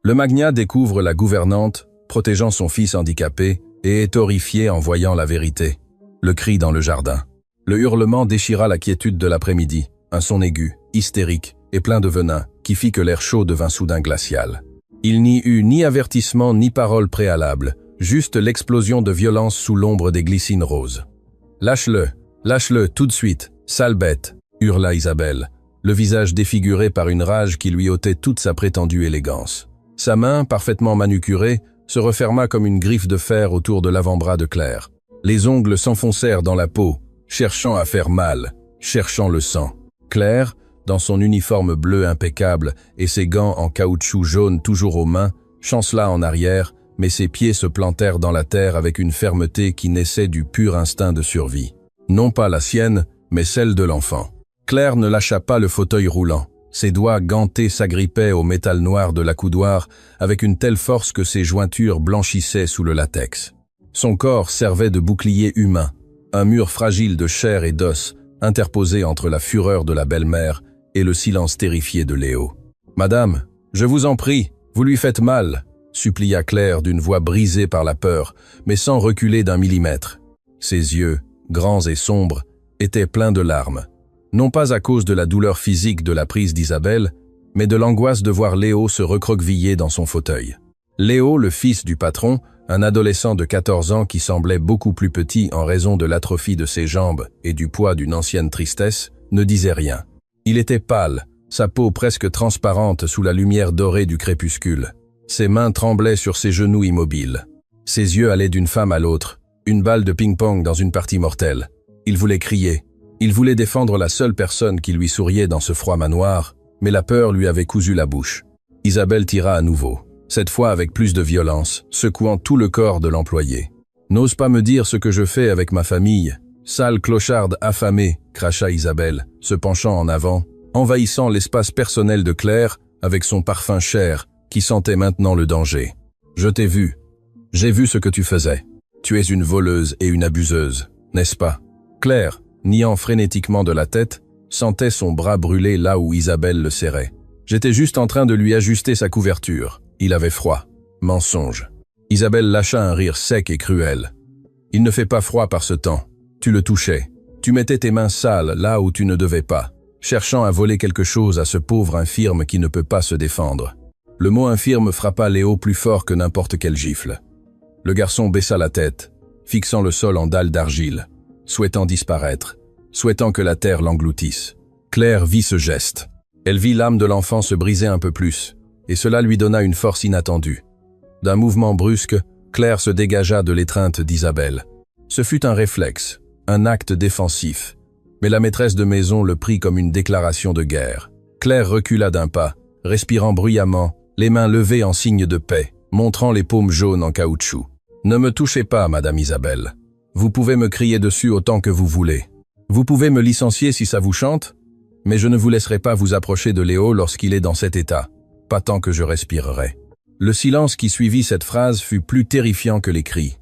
Le magnat découvre la gouvernante, protégeant son fils handicapé, et est horrifié en voyant la vérité. Le cri dans le jardin. Le hurlement déchira la quiétude de l'après-midi, un son aigu, hystérique et plein de venin, qui fit que l'air chaud devint soudain glacial. Il n'y eut ni avertissement ni parole préalable, juste l'explosion de violence sous l'ombre des glycines roses. « Lâche-le, tout de suite, sale bête !» hurla Isabelle, le visage défiguré par une rage qui lui ôtait toute sa prétendue élégance. Sa main, parfaitement manucurée, se referma comme une griffe de fer autour de l'avant-bras de Claire. Les ongles s'enfoncèrent dans la peau, cherchant à faire mal, cherchant le sang. Claire, dans son uniforme bleu impeccable et ses gants en caoutchouc jaune toujours aux mains, chancela en arrière, mais ses pieds se plantèrent dans la terre avec une fermeté qui naissait du pur instinct de survie. Non pas la sienne, mais celle de l'enfant. Claire ne lâcha pas le fauteuil roulant. Ses doigts gantés s'agrippaient au métal noir de l'accoudoir avec une telle force que ses jointures blanchissaient sous le latex. Son corps servait de bouclier humain, un mur fragile de chair et d'os, interposé entre la fureur de la belle-mère et le silence terrifié de Léo. « Madame, je vous en prie, vous lui faites mal !» supplia Claire d'une voix brisée par la peur, mais sans reculer d'un millimètre. Ses yeux, grands et sombres, étaient pleins de larmes. Non pas à cause de la douleur physique de la prise d'Isabelle, mais de l'angoisse de voir Léo se recroqueviller dans son fauteuil. Léo, le fils du patron, un adolescent de 14 ans qui semblait beaucoup plus petit en raison de l'atrophie de ses jambes et du poids d'une ancienne tristesse, ne disait rien. Il était pâle, sa peau presque transparente sous la lumière dorée du crépuscule. Ses mains tremblaient sur ses genoux immobiles. Ses yeux allaient d'une femme à l'autre, une balle de ping-pong dans une partie mortelle. Il voulait crier. Il voulait défendre la seule personne qui lui souriait dans ce froid manoir, mais la peur lui avait cousu la bouche. Isabelle tira à nouveau, cette fois avec plus de violence, secouant tout le corps de l'employé. « N'ose pas me dire ce que je fais avec ma famille. Sale clocharde affamée !» cracha Isabelle, se penchant en avant, envahissant l'espace personnel de Claire avec son parfum cher, qui sentait maintenant le danger. « Je t'ai vu. J'ai vu ce que tu faisais. Tu es une voleuse et une abuseuse, n'est-ce pas ?» Claire, niant frénétiquement de la tête, sentait son bras brûler là où Isabelle le serrait. « J'étais juste en train de lui ajuster sa couverture. Il avait froid. Mensonge. » Isabelle lâcha un rire sec et cruel. « Il ne fait pas froid par ce temps. Tu le touchais. Tu mettais tes mains sales là où tu ne devais pas, cherchant à voler quelque chose à ce pauvre infirme qui ne peut pas se défendre. » Le mot infirme frappa Léo plus fort que n'importe quelle gifle. Le garçon baissa la tête, fixant le sol en dalle d'argile, souhaitant disparaître, souhaitant que la terre l'engloutisse. Claire vit ce geste. Elle vit l'âme de l'enfant se briser un peu plus, et cela lui donna une force inattendue. D'un mouvement brusque, Claire se dégagea de l'étreinte d'Isabelle. Ce fut un réflexe, un acte défensif, mais la maîtresse de maison le prit comme une déclaration de guerre. Claire recula d'un pas, respirant bruyamment, les mains levées en signe de paix, montrant les paumes jaunes en caoutchouc. « Ne me touchez pas, Madame Isabelle. Vous pouvez me crier dessus autant que vous voulez. Vous pouvez me licencier si ça vous chante, mais je ne vous laisserai pas vous approcher de Léo lorsqu'il est dans cet état, pas tant que je respirerai. » Le silence qui suivit cette phrase fut plus terrifiant que les cris.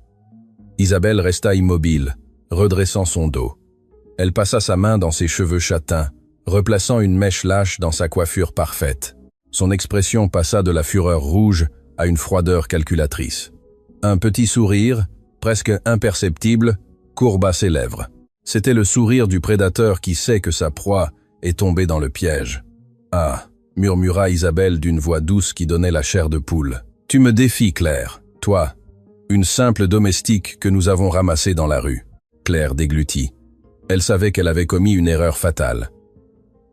Isabelle resta immobile, redressant son dos. Elle passa sa main dans ses cheveux châtains, replaçant une mèche lâche dans sa coiffure parfaite. Son expression passa de la fureur rouge à une froideur calculatrice. Un petit sourire, presque imperceptible, courba ses lèvres. C'était le sourire du prédateur qui sait que sa proie est tombée dans le piège. « Ah !» murmura Isabelle d'une voix douce qui donnait la chair de poule. « Tu me défies, Claire, toi, une simple domestique que nous avons ramassée dans la rue. » Claire déglutit. Elle savait qu'elle avait commis une erreur fatale.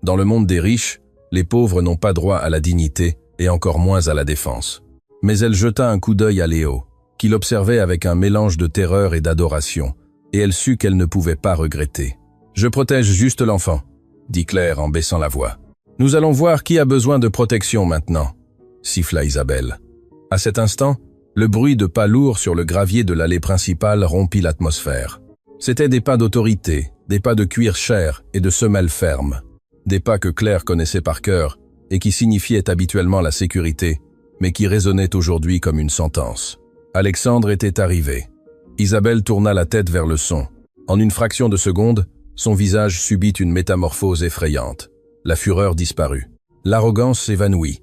Dans le monde des riches, les pauvres n'ont pas droit à la dignité et encore moins à la défense. Mais elle jeta un coup d'œil à Léo, qui l'observait avec un mélange de terreur et d'adoration, et elle sut qu'elle ne pouvait pas regretter. « Je protège juste l'enfant », dit Claire en baissant la voix. « Nous allons voir qui a besoin de protection maintenant », siffla Isabelle. À cet instant, le bruit de pas lourds sur le gravier de l'allée principale rompit l'atmosphère. C'étaient des pas d'autorité, des pas de cuir cher et de semelles fermes. Des pas que Claire connaissait par cœur et qui signifiaient habituellement la sécurité, mais qui résonnaient aujourd'hui comme une sentence. Alexandre était arrivé. Isabelle tourna la tête vers le son. En une fraction de seconde, son visage subit une métamorphose effrayante. La fureur disparut. L'arrogance s'évanouit.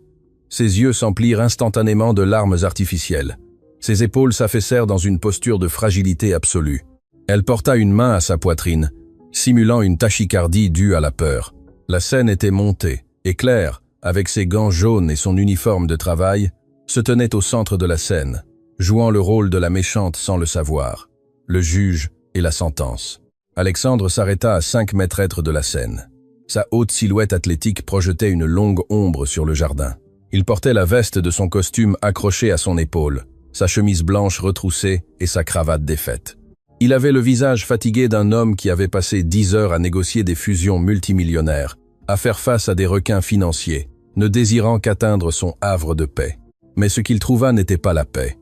Ses yeux s'emplirent instantanément de larmes artificielles. Ses épaules s'affaissèrent dans une posture de fragilité absolue. Elle porta une main à sa poitrine, simulant une tachycardie due à la peur. La scène était montée, et Claire, avec ses gants jaunes et son uniforme de travail, se tenait au centre de la scène, jouant le rôle de la méchante sans le savoir, le juge et la sentence. Alexandre s'arrêta à 5 mètres de la scène. Sa haute silhouette athlétique projetait une longue ombre sur le jardin. Il portait la veste de son costume accrochée à son épaule, sa chemise blanche retroussée et sa cravate défaite. Il avait le visage fatigué d'un homme qui avait passé 10 heures à négocier des fusions multimillionnaires, à faire face à des requins financiers, ne désirant qu'atteindre son havre de paix. Mais ce qu'il trouva n'était pas la paix.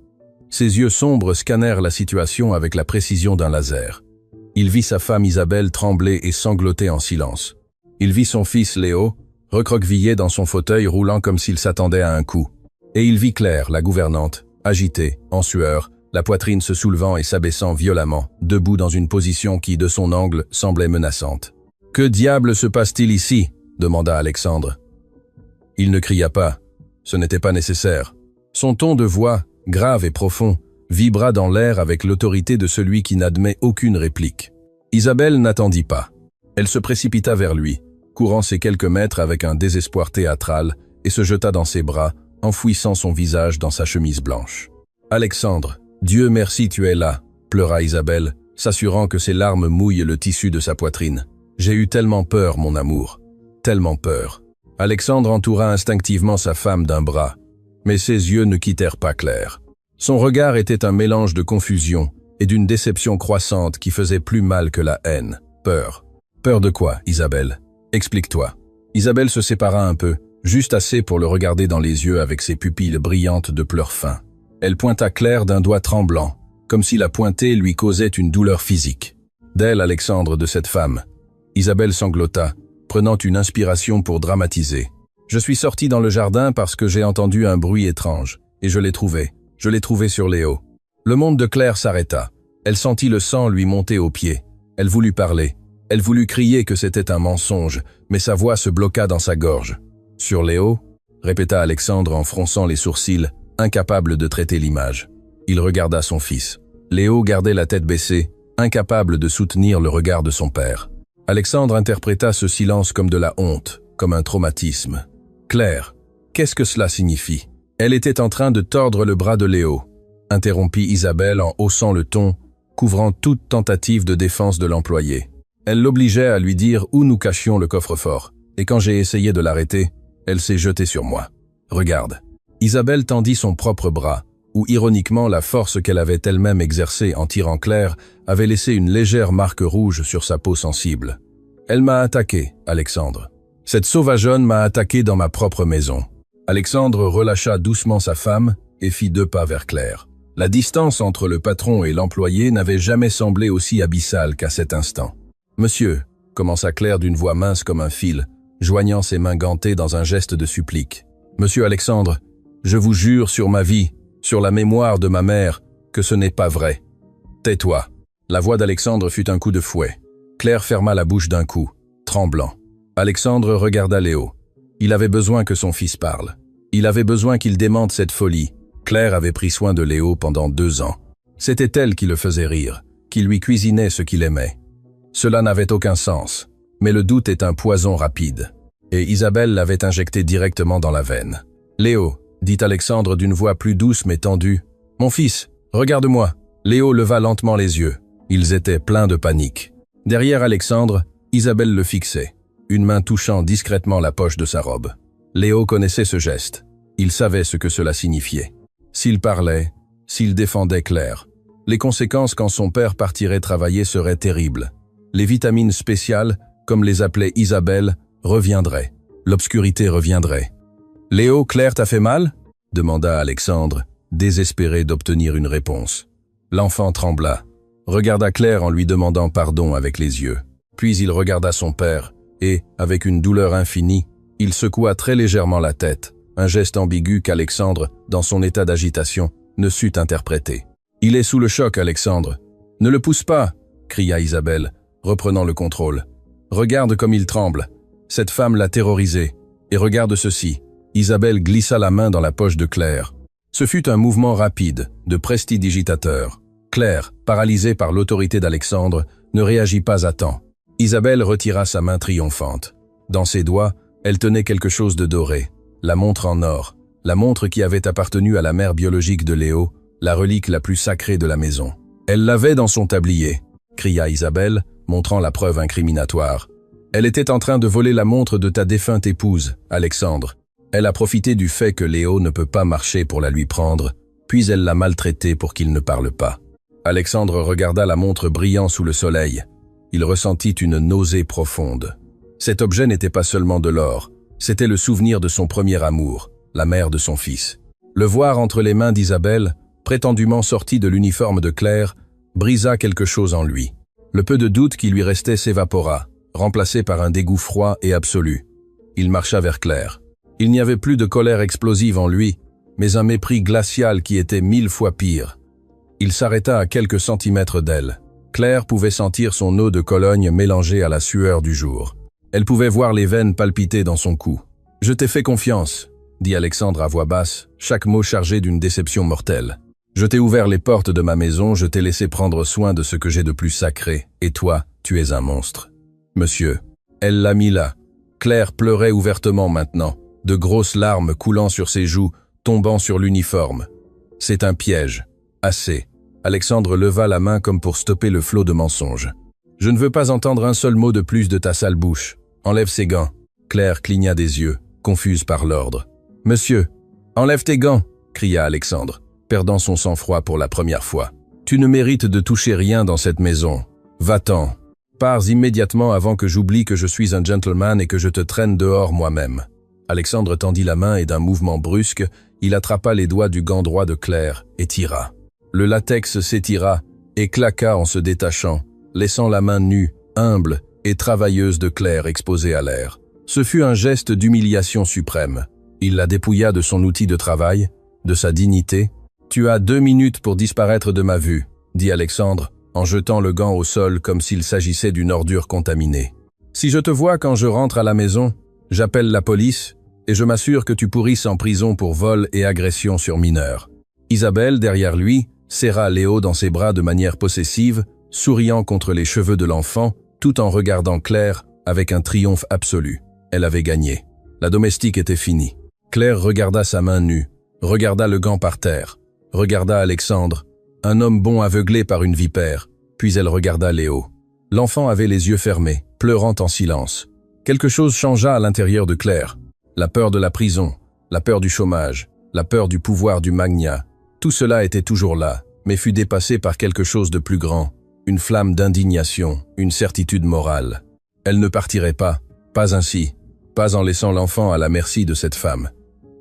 Ses yeux sombres scannèrent la situation avec la précision d'un laser. Il vit sa femme Isabelle trembler et sangloter en silence. Il vit son fils Léo, recroquevillé dans son fauteuil roulant comme s'il s'attendait à un coup. Et il vit Claire, la gouvernante, agitée, en sueur, la poitrine se soulevant et s'abaissant violemment, debout dans une position qui, de son angle, semblait menaçante. « Que diable se passe-t-il ici » demanda Alexandre. Il ne cria pas. Ce n'était pas nécessaire. Son ton de voix, grave et profond, vibra dans l'air avec l'autorité de celui qui n'admet aucune réplique. Isabelle n'attendit pas. Elle se précipita vers lui, courant ses quelques mètres avec un désespoir théâtral, et se jeta dans ses bras, enfouissant son visage dans sa chemise blanche. « Alexandre, Dieu merci tu es là », pleura Isabelle, s'assurant que ses larmes mouillent le tissu de sa poitrine. « J'ai eu tellement peur, mon amour, tellement peur. » Alexandre entoura instinctivement sa femme d'un bras, mais ses yeux ne quittèrent pas Claire. Son regard était un mélange de confusion et d'une déception croissante qui faisait plus mal que la haine. Peur. Peur de quoi, Isabelle? Explique-toi. Isabelle se sépara un peu, juste assez pour le regarder dans les yeux avec ses pupilles brillantes de pleurs fins. Elle pointa Claire d'un doigt tremblant, comme si la pointer lui causait une douleur physique. D'elle, Alexandre, de cette femme. Isabelle sanglota, prenant une inspiration pour dramatiser. Je suis sortie dans le jardin parce que j'ai entendu un bruit étrange, et je l'ai trouvé. Je l'ai trouvé sur Léo. Le monde de Claire s'arrêta. Elle sentit le sang lui monter aux pieds. Elle voulut parler. Elle voulut crier que c'était un mensonge, mais sa voix se bloqua dans sa gorge. « Sur Léo ?» répéta Alexandre en fronçant les sourcils, incapable de traiter l'image. Il regarda son fils. Léo gardait la tête baissée, incapable de soutenir le regard de son père. Alexandre interpréta ce silence comme de la honte, comme un traumatisme. « Claire, qu'est-ce que cela signifie ?» Elle était en train de tordre le bras de Léo, interrompit Isabelle en haussant le ton, couvrant toute tentative de défense de l'employé. Elle l'obligeait à lui dire où nous cachions le coffre-fort, et quand j'ai essayé de l'arrêter, elle s'est jetée sur moi. Regarde. Isabelle tendit son propre bras, où ironiquement la force qu'elle avait elle-même exercée en tirant Claire avait laissé une légère marque rouge sur sa peau sensible. Elle m'a attaqué, Alexandre. Cette sauvageonne m'a attaqué dans ma propre maison. Alexandre relâcha doucement sa femme et fit 2 pas vers Claire. La distance entre le patron et l'employé n'avait jamais semblé aussi abyssale qu'à cet instant. « Monsieur », commença Claire d'une voix mince comme un fil, joignant ses mains gantées dans un geste de supplique. « Monsieur Alexandre, je vous jure sur ma vie, sur la mémoire de ma mère, que ce n'est pas vrai. Tais-toi. » La voix d'Alexandre fut un coup de fouet. Claire ferma la bouche d'un coup, tremblant. Alexandre regarda Léo. Il avait besoin que son fils parle. Il avait besoin qu'il démente cette folie. Claire avait pris soin de Léo pendant 2 ans. C'était elle qui le faisait rire, qui lui cuisinait ce qu'il aimait. Cela n'avait aucun sens, mais le doute est un poison rapide. Et Isabelle l'avait injecté directement dans la veine. « Léo », dit Alexandre d'une voix plus douce mais tendue. « Mon fils, regarde-moi. » Léo leva lentement les yeux. Ils étaient pleins de panique. Derrière Alexandre, Isabelle le fixait, une main touchant discrètement la poche de sa robe. Léo connaissait ce geste. Il savait ce que cela signifiait. S'il parlait, s'il défendait Claire, les conséquences quand son père partirait travailler seraient terribles. Les vitamines spéciales, comme les appelait Isabelle, reviendraient. L'obscurité reviendrait. « Léo, Claire t'a fait mal ?» demanda Alexandre, désespéré d'obtenir une réponse. L'enfant trembla, regarda Claire en lui demandant pardon avec les yeux. Puis il regarda son père et, avec une douleur infinie, il secoua très légèrement la tête, un geste ambigu qu'Alexandre, dans son état d'agitation, ne sut interpréter. « Il est sous le choc, Alexandre. Ne le pousse pas !» cria Isabelle, reprenant le contrôle. « Regarde comme il tremble. Cette femme l'a terrorisé. Et regarde ceci. Isabelle glissa la main dans la poche de Claire. Ce fut un mouvement rapide, de prestidigitateur. Claire, paralysée par l'autorité d'Alexandre, ne réagit pas à temps. Isabelle retira sa main triomphante. Dans ses doigts, elle tenait quelque chose de doré, la montre en or, la montre qui avait appartenu à la mère biologique de Léo, la relique la plus sacrée de la maison. Elle l'avait dans son tablier, cria Isabelle, montrant la preuve incriminatoire. Elle était en train de voler la montre de ta défunte épouse, Alexandre. Elle a profité du fait que Léo ne peut pas marcher pour la lui prendre, puis elle l'a maltraité pour qu'il ne parle pas. Alexandre regarda la montre brillant sous le soleil. Il ressentit une nausée profonde. Cet objet n'était pas seulement de l'or, c'était le souvenir de son premier amour, la mère de son fils. Le voir entre les mains d'Isabelle, prétendument sorti de l'uniforme de Claire, brisa quelque chose en lui. Le peu de doute qui lui restait s'évapora, remplacé par un dégoût froid et absolu. Il marcha vers Claire. Il n'y avait plus de colère explosive en lui, mais un mépris glacial qui était 1000 fois pire. Il s'arrêta à quelques centimètres d'elle. Claire pouvait sentir son eau de Cologne mélangée à la sueur du jour. Elle pouvait voir les veines palpiter dans son cou. « Je t'ai fait confiance », dit Alexandre à voix basse, chaque mot chargé d'une déception mortelle. « Je t'ai ouvert les portes de ma maison, je t'ai laissé prendre soin de ce que j'ai de plus sacré, et toi, tu es un monstre. » Monsieur. Elle l'a mis là. Claire pleurait ouvertement maintenant, de grosses larmes coulant sur ses joues, tombant sur l'uniforme. « C'est un piège. Assez. » Alexandre leva la main comme pour stopper le flot de mensonges. « Je ne veux pas entendre un seul mot de plus de ta sale bouche. Enlève ces gants. » Claire cligna des yeux, confuse par l'ordre. « Monsieur, enlève tes gants !» cria Alexandre, perdant son sang-froid pour la première fois. « Tu ne mérites de toucher rien dans cette maison. Va-t'en. Pars immédiatement avant que j'oublie que je suis un gentleman et que je te traîne dehors moi-même. » Alexandre tendit la main et d'un mouvement brusque, il attrapa les doigts du gant droit de Claire et tira. Le latex s'étira et claqua en se détachant, laissant la main nue, humble et travailleuse de Claire exposée à l'air. Ce fut un geste d'humiliation suprême. Il la dépouilla de son outil de travail, de sa dignité. « Tu as 2 minutes pour disparaître de ma vue », dit Alexandre, en jetant le gant au sol comme s'il s'agissait d'une ordure contaminée. « Si je te vois quand je rentre à la maison, j'appelle la police et je m'assure que tu pourrisses en prison pour vol et agression sur mineur. » Isabelle, derrière lui, serra Léo dans ses bras de manière possessive, souriant contre les cheveux de l'enfant, tout en regardant Claire avec un triomphe absolu. Elle avait gagné. La domestique était finie. Claire regarda sa main nue, regarda le gant par terre, regarda Alexandre, un homme bon aveuglé par une vipère, puis elle regarda Léo. L'enfant avait les yeux fermés, pleurant en silence. Quelque chose changea à l'intérieur de Claire. La peur de la prison, la peur du chômage, la peur du pouvoir du magnat. Tout cela était toujours là, mais fut dépassé par quelque chose de plus grand, une flamme d'indignation, une certitude morale. Elle ne partirait pas ainsi, pas en laissant l'enfant à la merci de cette femme.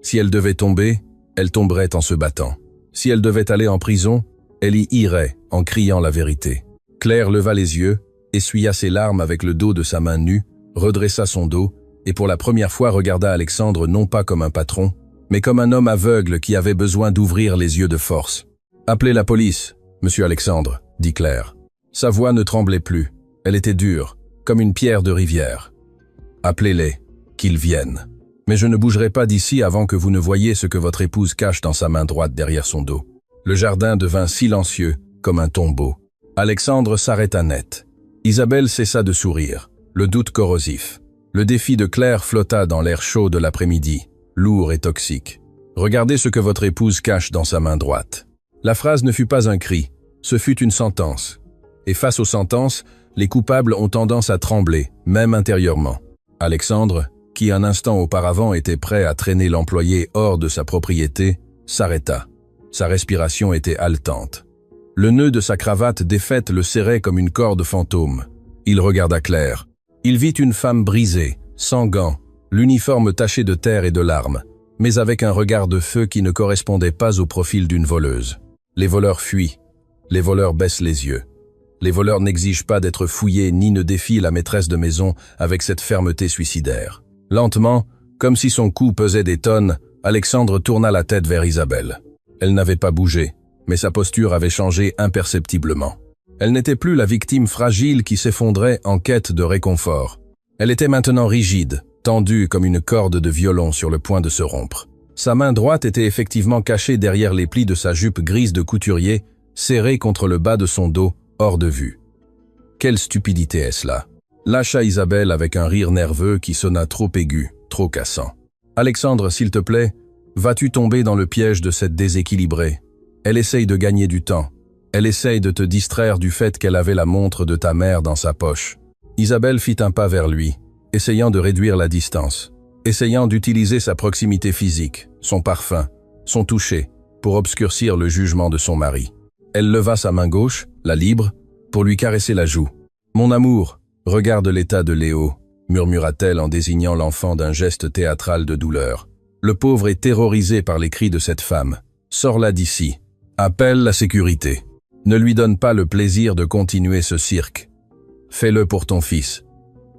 Si elle devait tomber, elle tomberait en se battant. Si elle devait aller en prison, elle y irait en criant la vérité. Claire leva les yeux, essuya ses larmes avec le dos de sa main nue, redressa son dos, et pour la première fois regarda Alexandre non pas comme un patron, mais comme un homme aveugle qui avait besoin d'ouvrir les yeux de force. « Appelez la police, monsieur Alexandre », dit Claire. Sa voix ne tremblait plus, elle était dure, comme une pierre de rivière. « Appelez-les, qu'ils viennent. Mais je ne bougerai pas d'ici avant que vous ne voyiez ce que votre épouse cache dans sa main droite derrière son dos. » Le jardin devint silencieux, comme un tombeau. Alexandre s'arrêta net. Isabelle cessa de sourire, le doute corrosif. Le défi de Claire flotta dans l'air chaud de l'après-midi, lourd et toxique. « Regardez ce que votre épouse cache dans sa main droite. » La phrase ne fut pas un cri, ce fut une sentence. Et face aux sentences, les coupables ont tendance à trembler, même intérieurement. Alexandre, qui un instant auparavant était prêt à traîner l'employé hors de sa propriété, s'arrêta. Sa respiration était haletante. Le nœud de sa cravate défaite le serrait comme une corde fantôme. Il regarda Claire. Il vit une femme brisée, sans gants, l'uniforme taché de terre et de larmes, mais avec un regard de feu qui ne correspondait pas au profil d'une voleuse. Les voleurs fuient. Les voleurs baissent les yeux. Les voleurs n'exigent pas d'être fouillés ni ne défient la maîtresse de maison avec cette fermeté suicidaire. Lentement, comme si son cou pesait des tonnes, Alexandre tourna la tête vers Isabelle. Elle n'avait pas bougé, mais sa posture avait changé imperceptiblement. Elle n'était plus la victime fragile qui s'effondrait en quête de réconfort. Elle était maintenant rigide, tendue comme une corde de violon sur le point de se rompre. Sa main droite était effectivement cachée derrière les plis de sa jupe grise de couturier, serrée contre le bas de son dos, hors de vue. Quelle stupidité est-ce là? Lâcha Isabelle avec un rire nerveux qui sonna trop aigu, trop cassant. Alexandre, s'il te plaît, vas-tu tomber dans le piège de cette déséquilibrée? Elle essaye de gagner du temps. Elle essaye de te distraire du fait qu'elle avait la montre de ta mère dans sa poche. Isabelle fit un pas vers lui, essayant de réduire la distance, essayant d'utiliser sa proximité physique, son parfum, son toucher, pour obscurcir le jugement de son mari. Elle leva sa main gauche, la libre, pour lui caresser la joue. « Mon amour, regarde l'état de Léo », murmura-t-elle en désignant l'enfant d'un geste théâtral de douleur. Le pauvre est terrorisé par les cris de cette femme. Sors-la d'ici. Appelle la sécurité. Ne lui donne pas le plaisir de continuer ce cirque. Fais-le pour ton fils.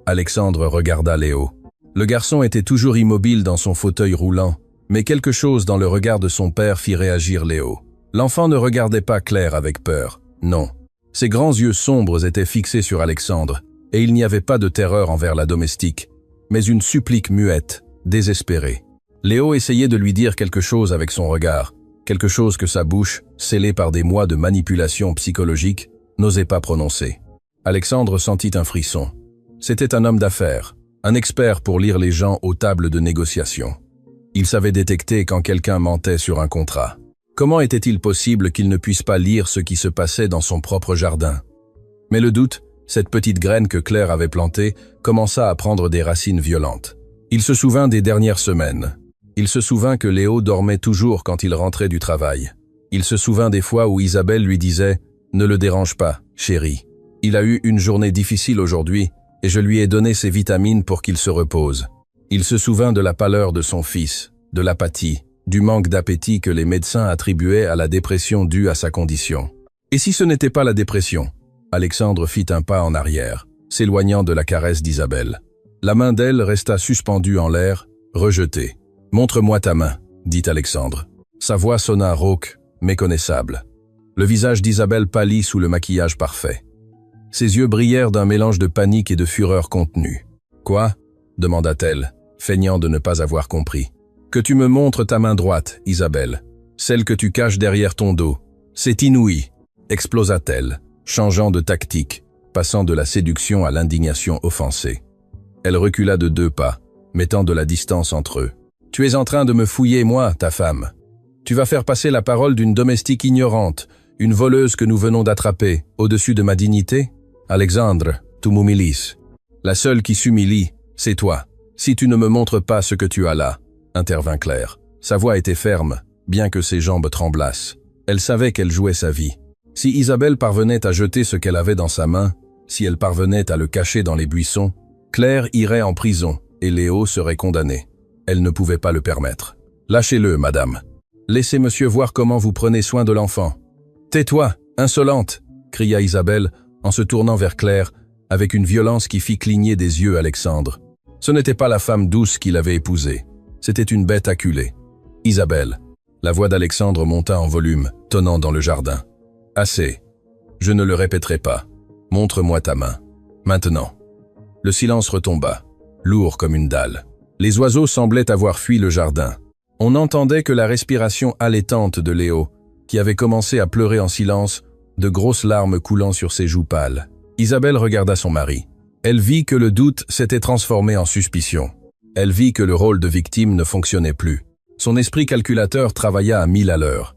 Alexandre regarda Léo. Le garçon était toujours immobile dans son fauteuil roulant, mais quelque chose dans le regard de son père fit réagir Léo. L'enfant ne regardait pas Claire avec peur, non. Ses grands yeux sombres étaient fixés sur Alexandre, et il n'y avait pas de terreur envers la domestique, mais une supplique muette, désespérée. Léo essayait de lui dire quelque chose avec son regard, quelque chose que sa bouche, scellée par des mois de manipulation psychologique, n'osait pas prononcer. Alexandre sentit un frisson. C'était un homme d'affaires, un expert pour lire les gens aux tables de négociation. Il savait détecter quand quelqu'un mentait sur un contrat. Comment était-il possible qu'il ne puisse pas lire ce qui se passait dans son propre jardin? Mais le doute, cette petite graine que Claire avait plantée, commença à prendre des racines violentes. Il se souvint des dernières semaines. Il se souvint que Léo dormait toujours quand il rentrait du travail. Il se souvint des fois où Isabelle lui disait « Ne le dérange pas, chérie. Il a eu une journée difficile aujourd'hui et je lui ai donné ses vitamines pour qu'il se repose. » Il se souvint de la pâleur de son fils, de l'apathie, du manque d'appétit que les médecins attribuaient à la dépression due à sa condition. Et si ce n'était pas la dépression? Alexandre fit un pas en arrière, s'éloignant de la caresse d'Isabelle. La main d'elle resta suspendue en l'air, rejetée. « Montre-moi ta main », dit Alexandre. Sa voix sonna rauque, méconnaissable. Le visage d'Isabelle pâlit sous le maquillage parfait. Ses yeux brillèrent d'un mélange de panique et de fureur contenue. « Quoi ?» demanda-t-elle, feignant de ne pas avoir compris. « Que tu me montres ta main droite, Isabelle. Celle que tu caches derrière ton dos. C'est inouï !» explosa-t-elle, changeant de tactique, passant de la séduction à l'indignation offensée. Elle recula de 2 pas, mettant de la distance entre eux. « Tu es en train de me fouiller, moi, ta femme. Tu vas faire passer la parole d'une domestique ignorante, une voleuse que nous venons d'attraper, au-dessus de ma dignité? Alexandre, tu m'humilies. La seule qui s'humilie, c'est toi. Si tu ne me montres pas ce que tu as là, » intervint Claire. Sa voix était ferme, bien que ses jambes tremblassent. Elle savait qu'elle jouait sa vie. Si Isabelle parvenait à jeter ce qu'elle avait dans sa main, si elle parvenait à le cacher dans les buissons, Claire irait en prison et Léo serait condamné. Elle ne pouvait pas le permettre. « Lâchez-le, madame. Laissez monsieur voir comment vous prenez soin de l'enfant. »« Tais-toi, insolente !» cria Isabelle en se tournant vers Claire avec une violence qui fit cligner des yeux Alexandre. Ce n'était pas la femme douce qu'il avait épousée. C'était une bête acculée. « Isabelle !» La voix d'Alexandre monta en volume, tonnant dans le jardin. « Assez. Je ne le répéterai pas. Montre-moi ta main. Maintenant. » Le silence retomba, lourd comme une dalle. Les oiseaux semblaient avoir fui le jardin. On n'entendait que la respiration allaitante de Léo, qui avait commencé à pleurer en silence, de grosses larmes coulant sur ses joues pâles. Isabelle regarda son mari. Elle vit que le doute s'était transformé en suspicion. Elle vit que le rôle de victime ne fonctionnait plus. Son esprit calculateur travailla à 1000 à l'heure.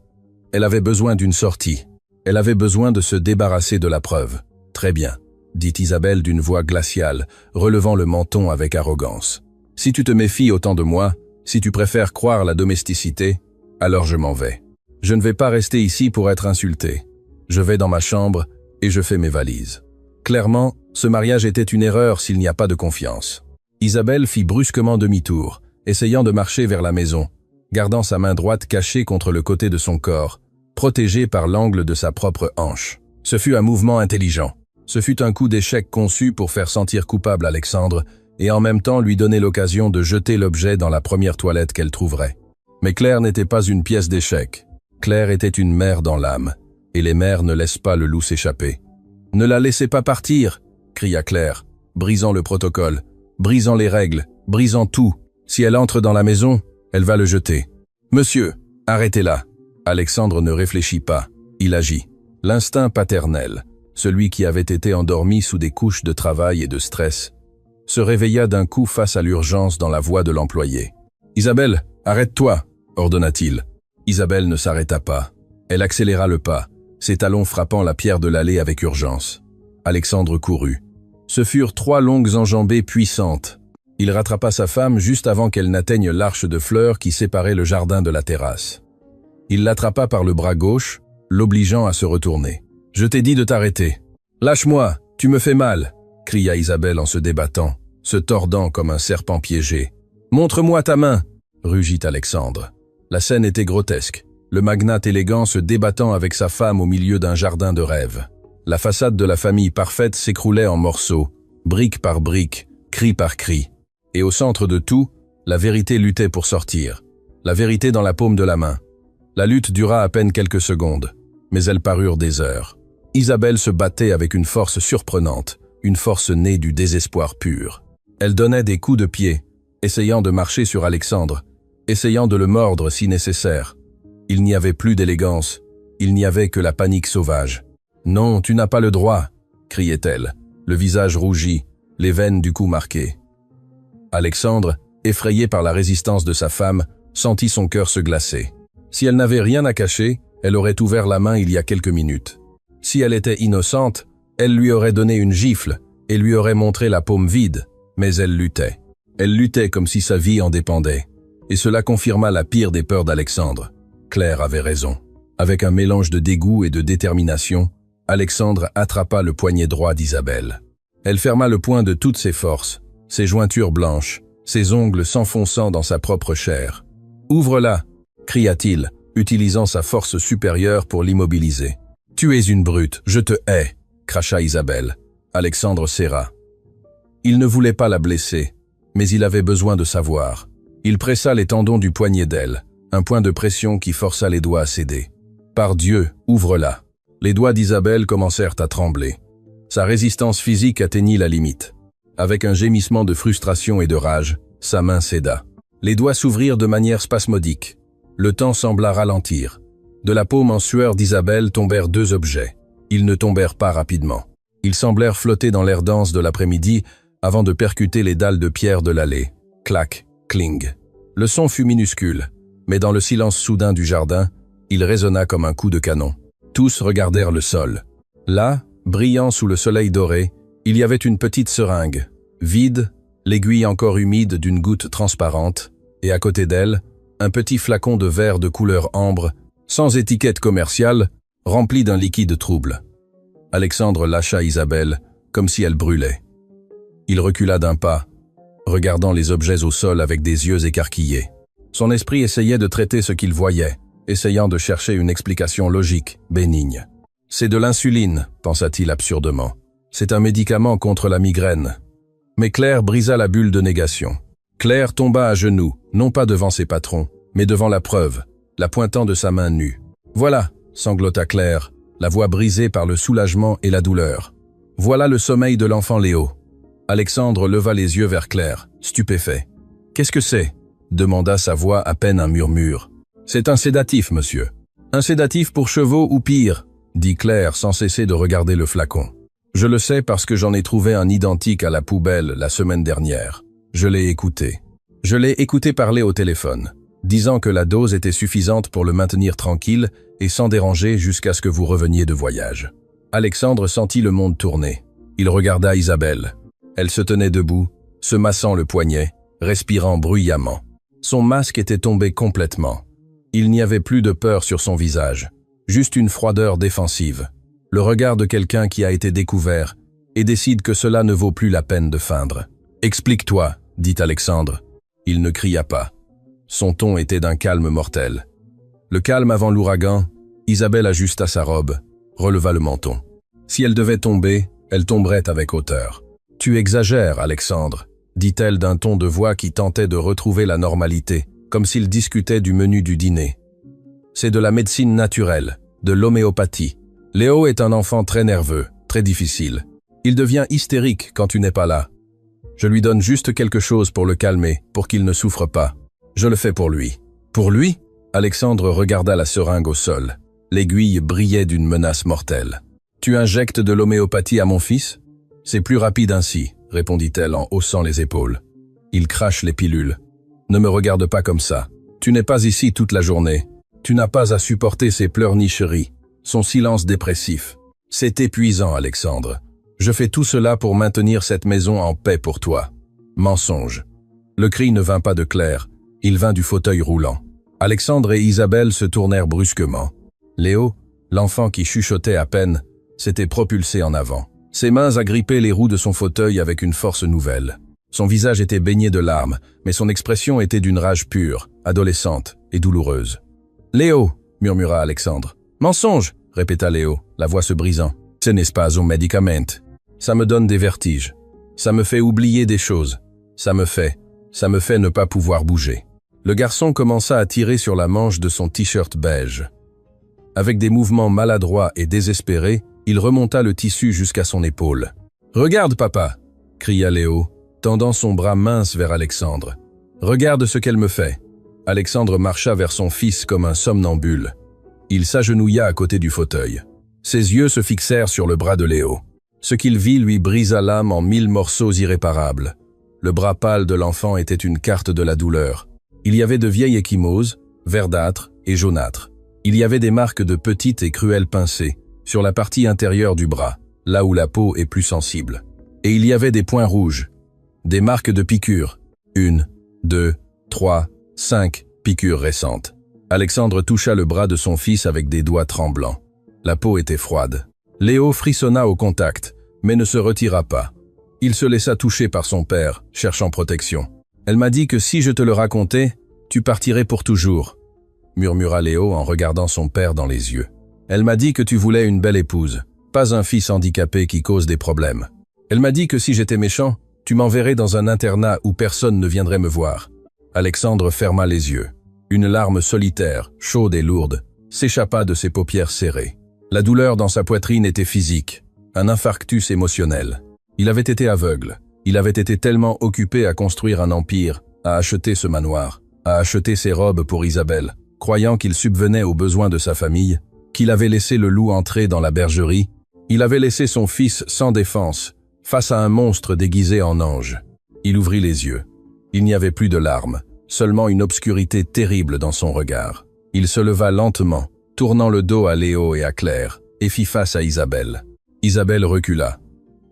Elle avait besoin d'une sortie. Elle avait besoin de se débarrasser de la preuve. « Très bien », dit Isabelle d'une voix glaciale, relevant le menton avec arrogance. « Si tu te méfies autant de moi, si tu préfères croire la domesticité, alors je m'en vais. Je ne vais pas rester ici pour être insulté. Je vais dans ma chambre et je fais mes valises. » Clairement, ce mariage était une erreur s'il n'y a pas de confiance. Isabelle fit brusquement demi-tour, essayant de marcher vers la maison, gardant sa main droite cachée contre le côté de son corps, protégée par l'angle de sa propre hanche. Ce fut un mouvement intelligent. Ce fut un coup d'échec conçu pour faire sentir coupable Alexandre et en même temps lui donner l'occasion de jeter l'objet dans la première toilette qu'elle trouverait. Mais Claire n'était pas une pièce d'échec. Claire était une mère dans l'âme, et les mères ne laissent pas le loup s'échapper. « Ne la laissez pas partir !» cria Claire, brisant le protocole, brisant les règles, brisant tout. Si elle entre dans la maison, elle va le jeter. « Monsieur, arrêtez-la !» Alexandre ne réfléchit pas, il agit. L'instinct paternel, celui qui avait été endormi sous des couches de travail et de stress, se réveilla d'un coup face à l'urgence dans la voix de l'employé. « Isabelle, arrête-toi !» ordonna-t-il. Isabelle ne s'arrêta pas. Elle accéléra le pas, ses talons frappant la pierre de l'allée avec urgence. Alexandre courut. Ce furent 3 longues enjambées puissantes. Il rattrapa sa femme juste avant qu'elle n'atteigne l'arche de fleurs qui séparait le jardin de la terrasse. Il l'attrapa par le bras gauche, l'obligeant à se retourner. « Je t'ai dit de t'arrêter. »« Lâche-moi, tu me fais mal !» cria Isabelle en se débattant, se tordant comme un serpent piégé. « Montre-moi ta main !» rugit Alexandre. La scène était grotesque, le magnate élégant se débattant avec sa femme au milieu d'un jardin de rêve. La façade de la famille parfaite s'écroulait en morceaux, brique par brique, cri par cri. Et au centre de tout, la vérité luttait pour sortir. La vérité dans la paume de la main. La lutte dura à peine quelques secondes, mais elles parurent des heures. Isabelle se battait avec une force surprenante, une force née du désespoir pur. Elle donnait des coups de pied, essayant de marcher sur Alexandre, essayant de le mordre si nécessaire. Il n'y avait plus d'élégance, il n'y avait que la panique sauvage. « Non, tu n'as pas le droit !» criait-elle, le visage rougi, les veines du cou marquées. Alexandre, effrayé par la résistance de sa femme, sentit son cœur se glacer. Si elle n'avait rien à cacher, elle aurait ouvert la main il y a quelques minutes. Si elle était innocente, elle lui aurait donné une gifle et lui aurait montré la paume vide, mais elle luttait. Elle luttait comme si sa vie en dépendait. Et cela confirma la pire des peurs d'Alexandre. Claire avait raison. Avec un mélange de dégoût et de détermination, Alexandre attrapa le poignet droit d'Isabelle. Elle ferma le poing de toutes ses forces, ses jointures blanches, ses ongles s'enfonçant dans sa propre chair. « Ouvre-la !» cria-t-il, utilisant sa force supérieure pour l'immobiliser. « Tu es une brute, je te hais !» cracha Isabelle. Alexandre serra. Il ne voulait pas la blesser, mais il avait besoin de savoir. Il pressa les tendons du poignet d'elle, un point de pression qui força les doigts à céder. « Par Dieu, ouvre-la !» Les doigts d'Isabelle commencèrent à trembler. Sa résistance physique atteignit la limite. Avec un gémissement de frustration et de rage, sa main céda. Les doigts s'ouvrirent de manière spasmodique. Le temps sembla ralentir. De la paume en sueur d'Isabelle tombèrent 2 objets. Ils ne tombèrent pas rapidement. Ils semblèrent flotter dans l'air dense de l'après-midi avant de percuter les dalles de pierre de l'allée. Clac, cling. Le son fut minuscule, mais dans le silence soudain du jardin, il résonna comme un coup de canon. Tous regardèrent le sol. Là, brillant sous le soleil doré, il y avait une petite seringue, vide, l'aiguille encore humide d'une goutte transparente, et à côté d'elle, un petit flacon de verre de couleur ambre, sans étiquette commerciale, rempli d'un liquide trouble. Alexandre lâcha Isabelle, comme si elle brûlait. Il recula d'un pas, regardant les objets au sol avec des yeux écarquillés. Son esprit essayait de traiter ce qu'il voyait, essayant de chercher une explication logique, bénigne. « C'est de l'insuline », pensa-t-il absurdement. « C'est un médicament contre la migraine. » Mais Claire brisa la bulle de négation. Claire tomba à genoux, non pas devant ses patrons, mais devant la preuve, la pointant de sa main nue. « Voilà », sanglota Claire, la voix brisée par le soulagement et la douleur. « Voilà le sommeil de l'enfant Léo. » Alexandre leva les yeux vers Claire, stupéfait. « Qu'est-ce que c'est ?» demanda sa voix à peine un murmure. « C'est un sédatif, monsieur. »« Un sédatif pour chevaux ou pire ?» dit Claire sans cesser de regarder le flacon. « Je le sais parce que j'en ai trouvé un identique à la poubelle la semaine dernière. Je l'ai écouté. Je l'ai écouté parler au téléphone, disant que la dose était suffisante pour le maintenir tranquille et sans déranger jusqu'à ce que vous reveniez de voyage. » Alexandre sentit le monde tourner. Il regarda Isabelle. Elle se tenait debout, se massant le poignet, respirant bruyamment. Son masque était tombé complètement. Il n'y avait plus de peur sur son visage, juste une froideur défensive, le regard de quelqu'un qui a été découvert et décide que cela ne vaut plus la peine de feindre. « Explique-toi », dit Alexandre. Il ne cria pas. Son ton était d'un calme mortel. Le calme avant l'ouragan, Isabelle ajusta sa robe, releva le menton. Si elle devait tomber, elle tomberait avec hauteur. « Tu exagères, Alexandre », dit-elle d'un ton de voix qui tentait de retrouver la normalité, comme s'il discutait du menu du dîner. C'est de la médecine naturelle, de l'homéopathie. Léo est un enfant très nerveux, très difficile. Il devient hystérique quand tu n'es pas là. Je lui donne juste quelque chose pour le calmer, pour qu'il ne souffre pas. Je le fais pour lui. Pour lui? Alexandre regarda la seringue au sol. L'aiguille brillait d'une menace mortelle. Tu injectes de l'homéopathie à mon fils? C'est plus rapide ainsi, répondit-elle en haussant les épaules. Il crache les pilules. Ne me regarde pas comme ça. Tu n'es pas ici toute la journée. Tu n'as pas à supporter ses pleurnicheries, son silence dépressif. C'est épuisant, Alexandre. Je fais tout cela pour maintenir cette maison en paix pour toi. Mensonge. Le cri ne vint pas de Claire, il vint du fauteuil roulant. Alexandre et Isabelle se tournèrent brusquement. Léo, l'enfant qui chuchotait à peine, s'était propulsé en avant. Ses mains agrippaient les roues de son fauteuil avec une force nouvelle. Son visage était baigné de larmes, mais son expression était d'une rage pure, adolescente et douloureuse. « Léo !» murmura Alexandre. « Mensonge !» répéta Léo, la voix se brisant. « Ce n'est pas un médicament. Ça me donne des vertiges. Ça me fait oublier des choses. Ça me fait ne pas pouvoir bouger. » Le garçon commença à tirer sur la manche de son t-shirt beige. Avec des mouvements maladroits et désespérés, il remonta le tissu jusqu'à son épaule. « Regarde, papa !» cria Léo, tendant son bras mince vers Alexandre. « Regarde ce qu'elle me fait. » Alexandre marcha vers son fils comme un somnambule. Il s'agenouilla à côté du fauteuil. Ses yeux se fixèrent sur le bras de Léo. Ce qu'il vit lui brisa l'âme en 1000 morceaux irréparables. Le bras pâle de l'enfant était une carte de la douleur. Il y avait de vieilles ecchymoses, verdâtres et jaunâtres. Il y avait des marques de petites et cruelles pincées sur la partie intérieure du bras, là où la peau est plus sensible. Et il y avait des points rouges, des marques de piqûres. 1, 2, 3, 5 piqûres récentes. Alexandre toucha le bras de son fils avec des doigts tremblants. La peau était froide. Léo frissonna au contact, mais ne se retira pas. Il se laissa toucher par son père, cherchant protection. « Elle m'a dit que si je te le racontais, tu partirais pour toujours », murmura Léo en regardant son père dans les yeux. « Elle m'a dit que tu voulais une belle épouse, pas un fils handicapé qui cause des problèmes. Elle m'a dit que si j'étais méchant, tu m'enverrais dans un internat où personne ne viendrait me voir. » Alexandre ferma les yeux. Une larme solitaire, chaude et lourde, s'échappa de ses paupières serrées. La douleur dans sa poitrine était physique, un infarctus émotionnel. Il avait été aveugle. Il avait été tellement occupé à construire un empire, à acheter ce manoir, à acheter ses robes pour Isabelle, croyant qu'il subvenait aux besoins de sa famille, qu'il avait laissé le loup entrer dans la bergerie. Il avait laissé son fils sans défense, face à un monstre déguisé en ange. Il ouvrit les yeux. Il n'y avait plus de larmes, seulement une obscurité terrible dans son regard. Il se leva lentement, tournant le dos à Léo et à Claire, et fit face à Isabelle. Isabelle recula.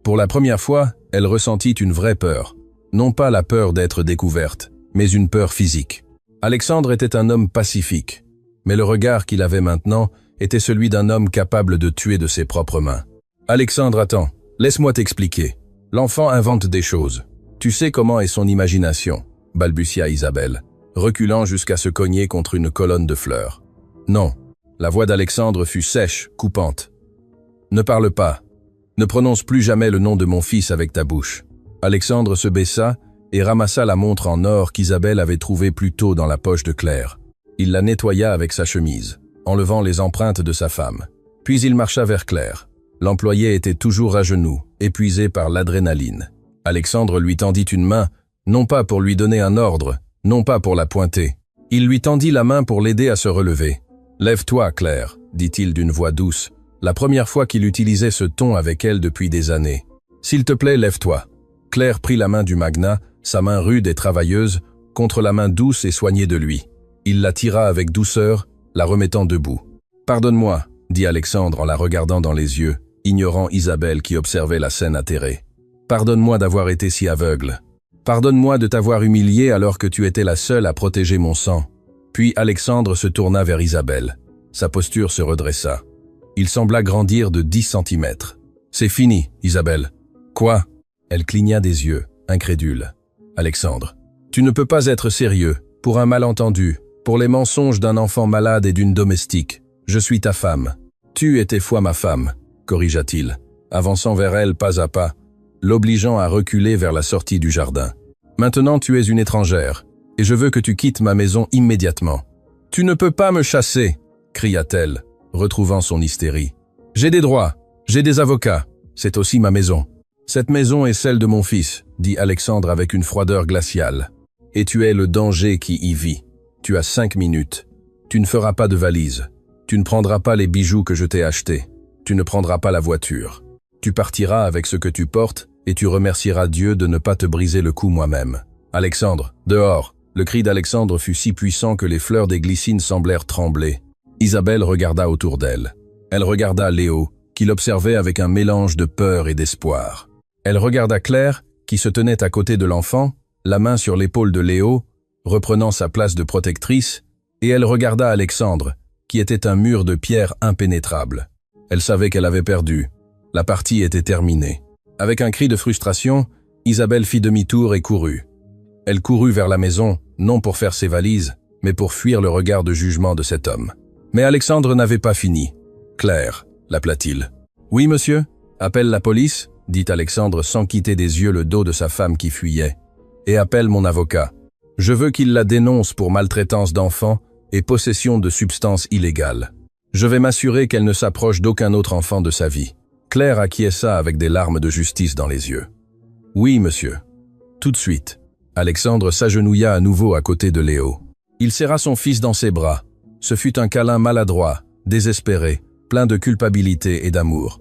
Pour la première fois, elle ressentit une vraie peur. Non pas la peur d'être découverte, mais une peur physique. Alexandre était un homme pacifique, mais le regard qu'il avait maintenant était celui d'un homme capable de tuer de ses propres mains. « Alexandre, attends, laisse-moi t'expliquer. L'enfant invente des choses. Tu sais comment est son imagination ?» balbutia Isabelle, reculant jusqu'à se cogner contre une colonne de fleurs. « Non. » La voix d'Alexandre fut sèche, coupante. « Ne parle pas. Ne prononce plus jamais le nom de mon fils avec ta bouche. » Alexandre se baissa et ramassa la montre en or qu'Isabelle avait trouvée plus tôt dans la poche de Claire. Il la nettoya avec sa chemise, enlevant les empreintes de sa femme. Puis il marcha vers Claire. L'employé était toujours à genoux, épuisé par l'adrénaline. Alexandre lui tendit une main, non pas pour lui donner un ordre, non pas pour la pointer. Il lui tendit la main pour l'aider à se relever. « Lève-toi, Claire », dit-il d'une voix douce, la première fois qu'il utilisait ce ton avec elle depuis des années. « S'il te plaît, lève-toi. » Claire prit la main du magnat, sa main rude et travailleuse, contre la main douce et soignée de lui. Il la tira avec douceur, la remettant debout. « Pardonne-moi », dit Alexandre en la regardant dans les yeux, ignorant Isabelle qui observait la scène atterrée. « Pardonne-moi d'avoir été si aveugle. Pardonne-moi de t'avoir humilié alors que tu étais la seule à protéger mon sang. » Puis Alexandre se tourna vers Isabelle. Sa posture se redressa. Il sembla grandir de 10 centimètres. « C'est fini, Isabelle. »« Quoi ?» Elle cligna des yeux, incrédule. « Alexandre, tu ne peux pas être sérieux, pour un malentendu, pour les mensonges d'un enfant malade et d'une domestique. Je suis ta femme. Tu étais fois ma femme, corrigea-t-il, avançant vers elle pas à pas, l'obligeant à reculer vers la sortie du jardin. Maintenant tu es une étrangère, et je veux que tu quittes ma maison immédiatement. Tu ne peux pas me chasser, cria-t-elle, retrouvant son hystérie. J'ai des droits, j'ai des avocats, c'est aussi ma maison. Cette maison est celle de mon fils, dit Alexandre avec une froideur glaciale. « Et tu es le danger qui y vit. Tu as 5 minutes. Tu ne feras pas de valise. Tu ne prendras pas les bijoux que je t'ai achetés. Tu ne prendras pas la voiture. Tu partiras avec ce que tu portes et tu remercieras Dieu de ne pas te briser le cou moi-même. Alexandre, dehors !» Le cri d'Alexandre fut si puissant que les fleurs des glycines semblèrent trembler. Isabelle regarda autour d'elle. Elle regarda Léo, qui l'observait avec un mélange de peur et d'espoir. Elle regarda Claire, qui se tenait à côté de l'enfant, la main sur l'épaule de Léo, reprenant sa place de protectrice, et elle regarda Alexandre, qui était un mur de pierre impénétrable. Elle savait qu'elle avait perdu. La partie était terminée. Avec un cri de frustration, Isabelle fit demi-tour et courut. Elle courut vers la maison, non pour faire ses valises, mais pour fuir le regard de jugement de cet homme. Mais Alexandre n'avait pas fini. « Claire », l'appela-t-il. « Oui, monsieur ? Appelle la police ?» dit Alexandre sans quitter des yeux le dos de sa femme qui fuyait. « Et appelle mon avocat. Je veux qu'il la dénonce pour maltraitance d'enfants et possession de substances illégales. Je vais m'assurer qu'elle ne s'approche d'aucun autre enfant de sa vie. » Claire acquiesça avec des larmes de justice dans les yeux. « Oui, monsieur. Tout de suite. » Alexandre s'agenouilla à nouveau à côté de Léo. Il serra son fils dans ses bras. Ce fut un câlin maladroit, désespéré, plein de culpabilité et d'amour.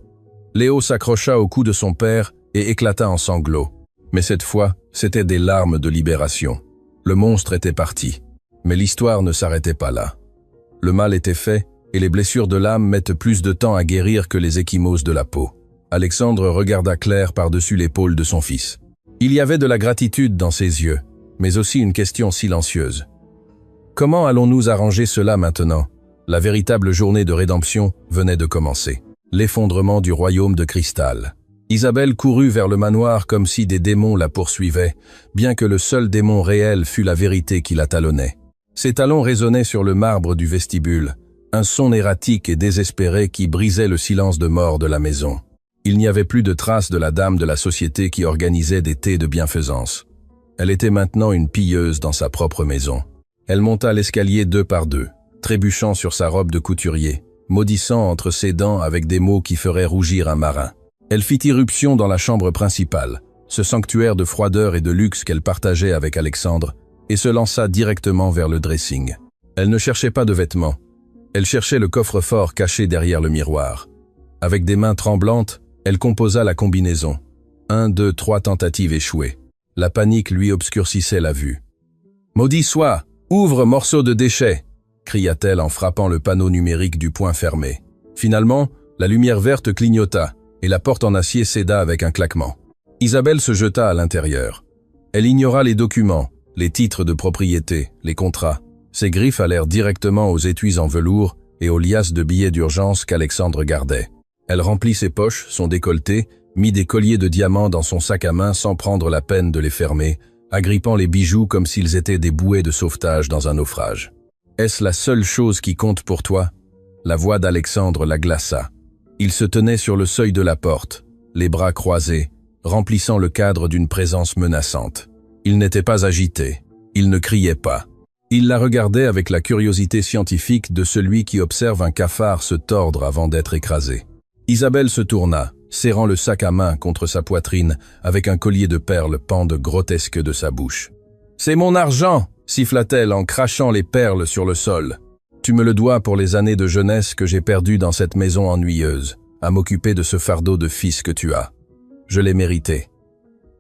Léo s'accrocha au cou de son père et éclata en sanglots. Mais cette fois, c'étaient des larmes de libération. Le monstre était parti. Mais l'histoire ne s'arrêtait pas là. Le mal était fait, et les blessures de l'âme mettent plus de temps à guérir que les ecchymoses de la peau. Alexandre regarda Claire par-dessus l'épaule de son fils. Il y avait de la gratitude dans ses yeux, mais aussi une question silencieuse. Comment allons-nous arranger cela maintenant ? La véritable journée de rédemption venait de commencer. L'effondrement du royaume de cristal. Isabelle courut vers le manoir comme si des démons la poursuivaient, bien que le seul démon réel fût la vérité qui la talonnait. Ses talons résonnaient sur le marbre du vestibule, un son erratique et désespéré qui brisait le silence de mort de la maison. Il n'y avait plus de traces de la dame de la société qui organisait des thés de bienfaisance. Elle était maintenant une pilleuse dans sa propre maison. Elle monta l'escalier 2 par 2, trébuchant sur sa robe de couturier, maudissant entre ses dents avec des mots qui feraient rougir un marin. Elle fit irruption dans la chambre principale, ce sanctuaire de froideur et de luxe qu'elle partageait avec Alexandre, et se lança directement vers le dressing. Elle ne cherchait pas de vêtements. Elle cherchait le coffre-fort caché derrière le miroir. Avec des mains tremblantes, elle composa la combinaison. 1, 2, 3 tentatives échouées. La panique lui obscurcissait la vue. « Maudit soit ! Ouvre, morceau de déchet !» cria-t-elle en frappant le panneau numérique du poing fermé. Finalement, la lumière verte clignota et la porte en acier céda avec un claquement. Isabelle se jeta à l'intérieur. Elle ignora les documents, les titres de propriété, les contrats. Ses griffes allèrent directement aux étuis en velours et aux liasses de billets d'urgence qu'Alexandre gardait. Elle remplit ses poches, son décolleté, mit des colliers de diamants dans son sac à main sans prendre la peine de les fermer, agrippant les bijoux comme s'ils étaient des bouées de sauvetage dans un naufrage. « Est-ce la seule chose qui compte pour toi ?» La voix d'Alexandre la glaça. Il se tenait sur le seuil de la porte, les bras croisés, remplissant le cadre d'une présence menaçante. Il n'était pas agité, il ne criait pas. Il la regardait avec la curiosité scientifique de celui qui observe un cafard se tordre avant d'être écrasé. Isabelle se tourna, serrant le sac à main contre sa poitrine avec un collier de perles pende grotesque de sa bouche. « C'est mon argent !» siffla-t-elle en crachant les perles sur le sol. « Tu me le dois pour les années de jeunesse que j'ai perdues dans cette maison ennuyeuse, à m'occuper de ce fardeau de fils que tu as. Je l'ai mérité. »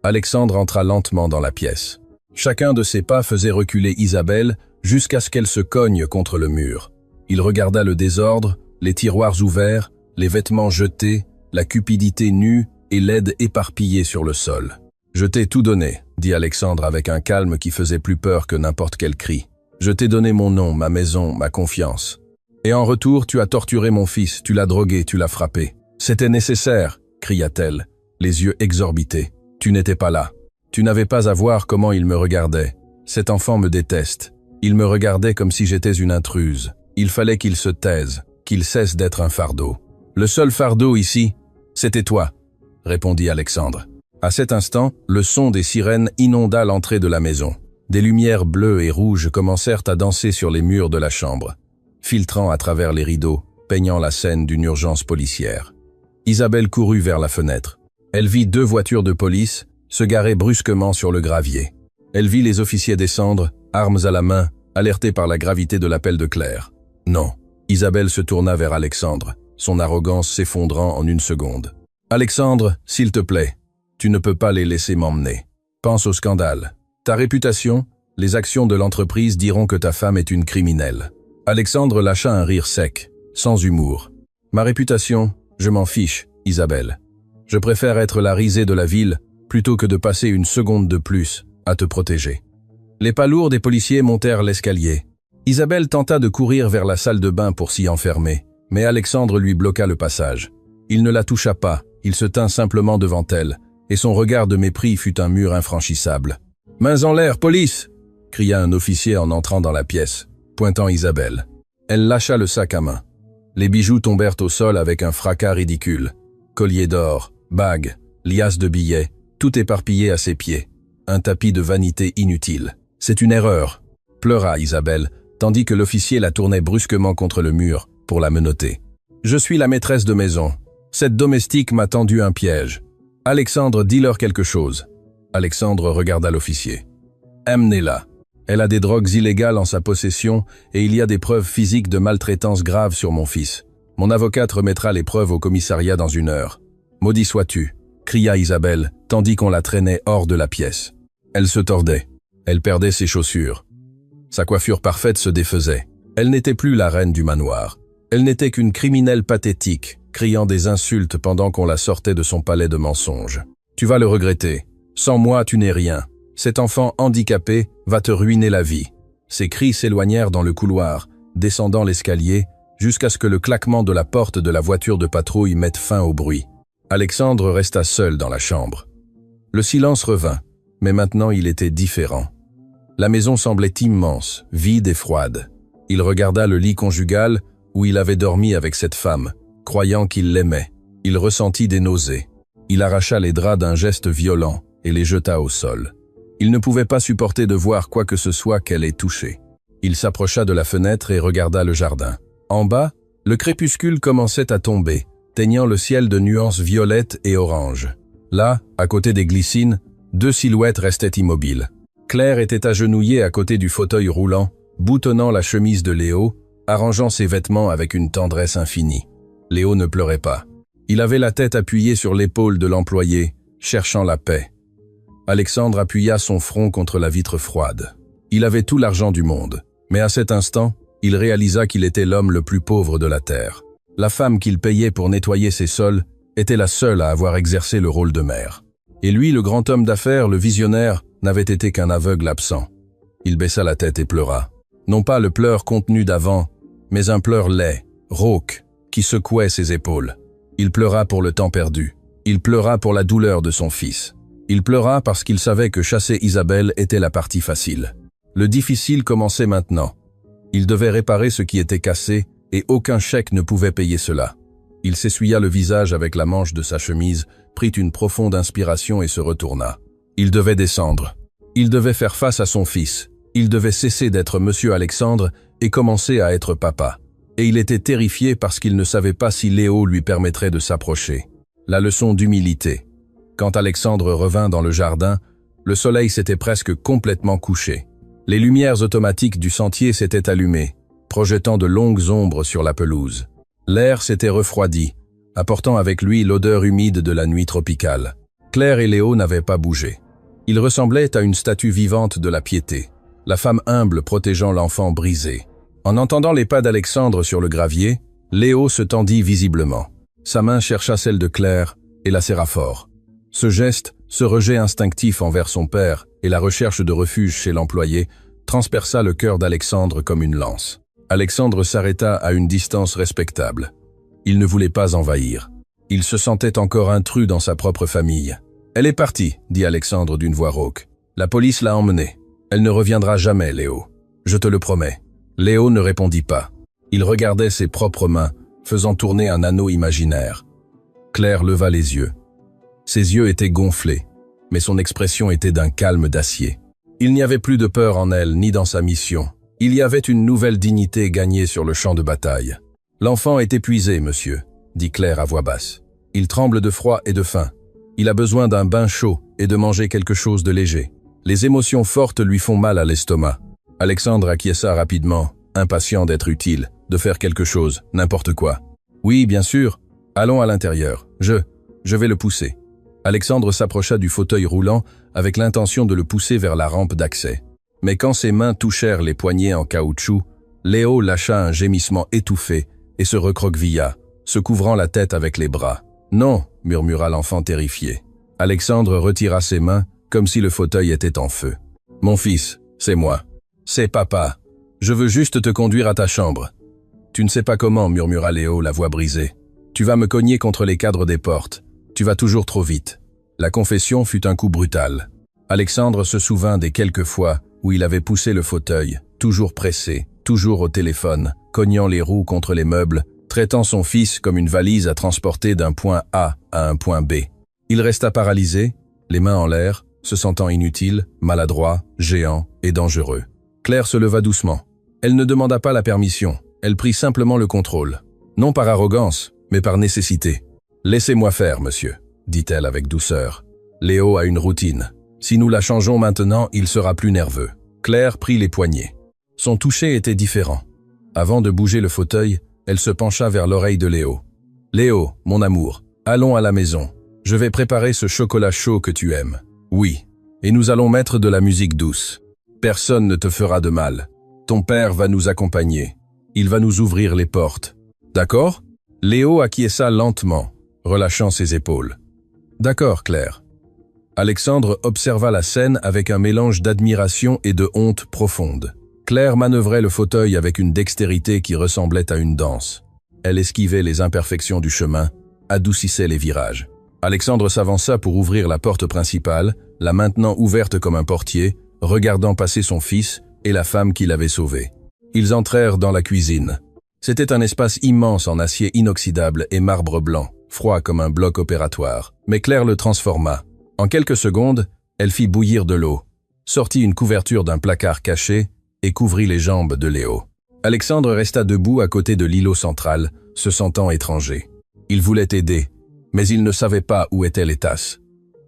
Alexandre entra lentement dans la pièce. Chacun de ses pas faisait reculer Isabelle jusqu'à ce qu'elle se cogne contre le mur. Il regarda le désordre, les tiroirs ouverts, les vêtements jetés, la cupidité nue et l'aide éparpillée sur le sol. « Je t'ai tout donné, » dit Alexandre avec un calme qui faisait plus peur que n'importe quel cri. « Je t'ai donné mon nom, ma maison, ma confiance. Et en retour, tu as torturé mon fils, tu l'as drogué, tu l'as frappé. C'était nécessaire, » cria-t-elle, les yeux exorbités. « Tu n'étais pas là. Tu n'avais pas à voir comment il me regardait. Cet enfant me déteste. Il me regardait comme si j'étais une intruse. Il fallait qu'il se taise, qu'il cesse d'être un fardeau. Le seul fardeau ici, c'était toi, » répondit Alexandre. À cet instant, le son des sirènes inonda l'entrée de la maison. Des lumières bleues et rouges commencèrent à danser sur les murs de la chambre, filtrant à travers les rideaux, peignant la scène d'une urgence policière. Isabelle courut vers la fenêtre. Elle vit 2 voitures de police, se garait brusquement sur le gravier. Elle vit les officiers descendre, armes à la main, alertés par la gravité de l'appel de Claire. Non. Isabelle se tourna vers Alexandre, son arrogance s'effondrant en une seconde. « Alexandre, s'il te plaît, tu ne peux pas les laisser m'emmener. Pense au scandale. Ta réputation, les actions de l'entreprise diront que ta femme est une criminelle. » Alexandre lâcha un rire sec, sans humour. « Ma réputation, je m'en fiche, Isabelle. Je préfère être la risée de la ville plutôt que de passer une seconde de plus à te protéger. » Les pas lourds des policiers montèrent l'escalier. Isabelle tenta de courir vers la salle de bain pour s'y enfermer, mais Alexandre lui bloqua le passage. Il ne la toucha pas, il se tint simplement devant elle, et son regard de mépris fut un mur infranchissable. « Mains en l'air, police !» cria un officier en entrant dans la pièce, pointant Isabelle. Elle lâcha le sac à main. Les bijoux tombèrent au sol avec un fracas ridicule. Collier d'or, bagues, liasses de billets, tout éparpillé à ses pieds. Un tapis de vanité inutile. « C'est une erreur !» pleura Isabelle, tandis que l'officier la tournait brusquement contre le mur pour la menotter. « Je suis la maîtresse de maison. Cette domestique m'a tendu un piège. Alexandre, dis-leur quelque chose. » Alexandre regarda l'officier. « Amenez-la. Elle a des drogues illégales en sa possession et il y a des preuves physiques de maltraitance grave sur mon fils. Mon avocate remettra les preuves au commissariat dans 1 heure. Maudit sois-tu !» cria Isabelle, tandis qu'on la traînait hors de la pièce. Elle se tordait. Elle perdait ses chaussures. Sa coiffure parfaite se défaisait. Elle n'était plus la reine du manoir. Elle n'était qu'une criminelle pathétique, criant des insultes pendant qu'on la sortait de son palais de mensonges. « Tu vas le regretter. Sans moi, tu n'es rien. Cet enfant handicapé va te ruiner la vie. » Ses cris s'éloignèrent dans le couloir, descendant l'escalier, jusqu'à ce que le claquement de la porte de la voiture de patrouille mette fin au bruit. Alexandre resta seul dans la chambre. Le silence revint, mais maintenant il était différent. La maison semblait immense, vide et froide. Il regarda le lit conjugal où il avait dormi avec cette femme, croyant qu'il l'aimait. Il ressentit des nausées. Il arracha les draps d'un geste violent et les jeta au sol. Il ne pouvait pas supporter de voir quoi que ce soit qu'elle ait touché. Il s'approcha de la fenêtre et regarda le jardin. En bas, le crépuscule commençait à tomber, teignant le ciel de nuances violettes et oranges. Là, à côté des glycines, 2 silhouettes restaient immobiles. Claire était agenouillée à côté du fauteuil roulant, boutonnant la chemise de Léo, arrangeant ses vêtements avec une tendresse infinie. Léo ne pleurait pas. Il avait la tête appuyée sur l'épaule de l'employé, cherchant la paix. Alexandre appuya son front contre la vitre froide. Il avait tout l'argent du monde, mais à cet instant, il réalisa qu'il était l'homme le plus pauvre de la terre. La femme qu'il payait pour nettoyer ses sols était la seule à avoir exercé le rôle de mère. Et lui, le grand homme d'affaires, le visionnaire, n'avait été qu'un aveugle absent. Il baissa la tête et pleura. Non pas le pleur contenu d'avant, mais un pleur laid, rauque, qui secouait ses épaules. Il pleura pour le temps perdu. Il pleura pour la douleur de son fils. Il pleura parce qu'il savait que chasser Isabelle était la partie facile. Le difficile commençait maintenant. Il devait réparer ce qui était cassé et aucun chèque ne pouvait payer cela. Il s'essuya le visage avec la manche de sa chemise, prit une profonde inspiration et se retourna. Il devait descendre. Il devait faire face à son fils. Il devait cesser d'être Monsieur Alexandre et commencer à être papa. Et il était terrifié parce qu'il ne savait pas si Léo lui permettrait de s'approcher. La leçon d'humilité. Quand Alexandre revint dans le jardin, le soleil s'était presque complètement couché. Les lumières automatiques du sentier s'étaient allumées, projetant de longues ombres sur la pelouse. L'air s'était refroidi, apportant avec lui l'odeur humide de la nuit tropicale. Claire et Léo n'avaient pas bougé. Ils ressemblaient à une statue vivante de la piété, la femme humble protégeant l'enfant brisé. En entendant les pas d'Alexandre sur le gravier, Léo se tendit visiblement. Sa main chercha celle de Claire et la serra fort. Ce geste, ce rejet instinctif envers son père et la recherche de refuge chez l'employé transperça le cœur d'Alexandre comme une lance. Alexandre s'arrêta à une distance respectable. Il ne voulait pas envahir. Il se sentait encore intrus dans sa propre famille. « Elle est partie », dit Alexandre d'une voix rauque. « La police l'a emmenée. Elle ne reviendra jamais, Léo. Je te le promets. » Léo ne répondit pas. Il regardait ses propres mains, faisant tourner un anneau imaginaire. Claire leva les yeux. Ses yeux étaient gonflés, mais son expression était d'un calme d'acier. Il n'y avait plus de peur en elle, ni dans sa mission. Il y avait une nouvelle dignité gagnée sur le champ de bataille. « L'enfant est épuisé, monsieur », dit Claire à voix basse. « Il tremble de froid et de faim. Il a besoin d'un bain chaud et de manger quelque chose de léger. Les émotions fortes lui font mal à l'estomac. Alexandre acquiesça rapidement, impatient d'être utile, de faire quelque chose, n'importe quoi. Oui, bien sûr. Allons à l'intérieur. Je vais le pousser. Alexandre s'approcha du fauteuil roulant avec l'intention de le pousser vers la rampe d'accès. Mais quand ses mains touchèrent les poignées en caoutchouc, Léo lâcha un gémissement étouffé et se recroquevilla, se couvrant la tête avec les bras. « Non !» murmura l'enfant terrifié. Alexandre retira ses mains comme si le fauteuil était en feu. « Mon fils, c'est moi. C'est papa. Je veux juste te conduire à ta chambre. » « Tu ne sais pas comment, murmura Léo, la voix brisée. « Tu vas me cogner contre les cadres des portes. Tu vas toujours trop vite. » La confession fut un coup brutal. Alexandre se souvint des quelques fois où il avait poussé le fauteuil, toujours pressé, toujours au téléphone, cognant les roues contre les meubles, traitant son fils comme une valise à transporter d'un point A à un point B. Il resta paralysé, les mains en l'air, se sentant inutile, maladroit, géant et dangereux. Claire se leva doucement. Elle ne demanda pas la permission, elle prit simplement le contrôle. Non par arrogance, mais par nécessité. « Laissez-moi faire, monsieur », dit-elle avec douceur. « Léo a une routine. Si nous la changeons maintenant, il sera plus nerveux. » Claire prit les poignets. Son toucher était différent. Avant de bouger le fauteuil, elle se pencha vers l'oreille de Léo. « Léo, mon amour, allons à la maison. Je vais préparer ce chocolat chaud que tu aimes. Oui, et nous allons mettre de la musique douce. Personne ne te fera de mal. Ton père va nous accompagner. Il va nous ouvrir les portes. D'accord ?» Léo acquiesça lentement, relâchant ses épaules. « D'accord, Claire. » Alexandre observa la scène avec un mélange d'admiration et de honte profonde. Claire manœuvrait le fauteuil avec une dextérité qui ressemblait à une danse. Elle esquivait les imperfections du chemin, adoucissait les virages. Alexandre s'avança pour ouvrir la porte principale, la maintenant ouverte comme un portier, regardant passer son fils et la femme qui l'avait sauvé. Ils entrèrent dans la cuisine. C'était un espace immense en acier inoxydable et marbre blanc, froid comme un bloc opératoire. Mais Claire le transforma. En quelques secondes, elle fit bouillir de l'eau, sortit une couverture d'un placard caché et couvrit les jambes de Léo. Alexandre resta debout à côté de l'îlot central, se sentant étranger. Il voulait aider, mais il ne savait pas où étaient les tasses.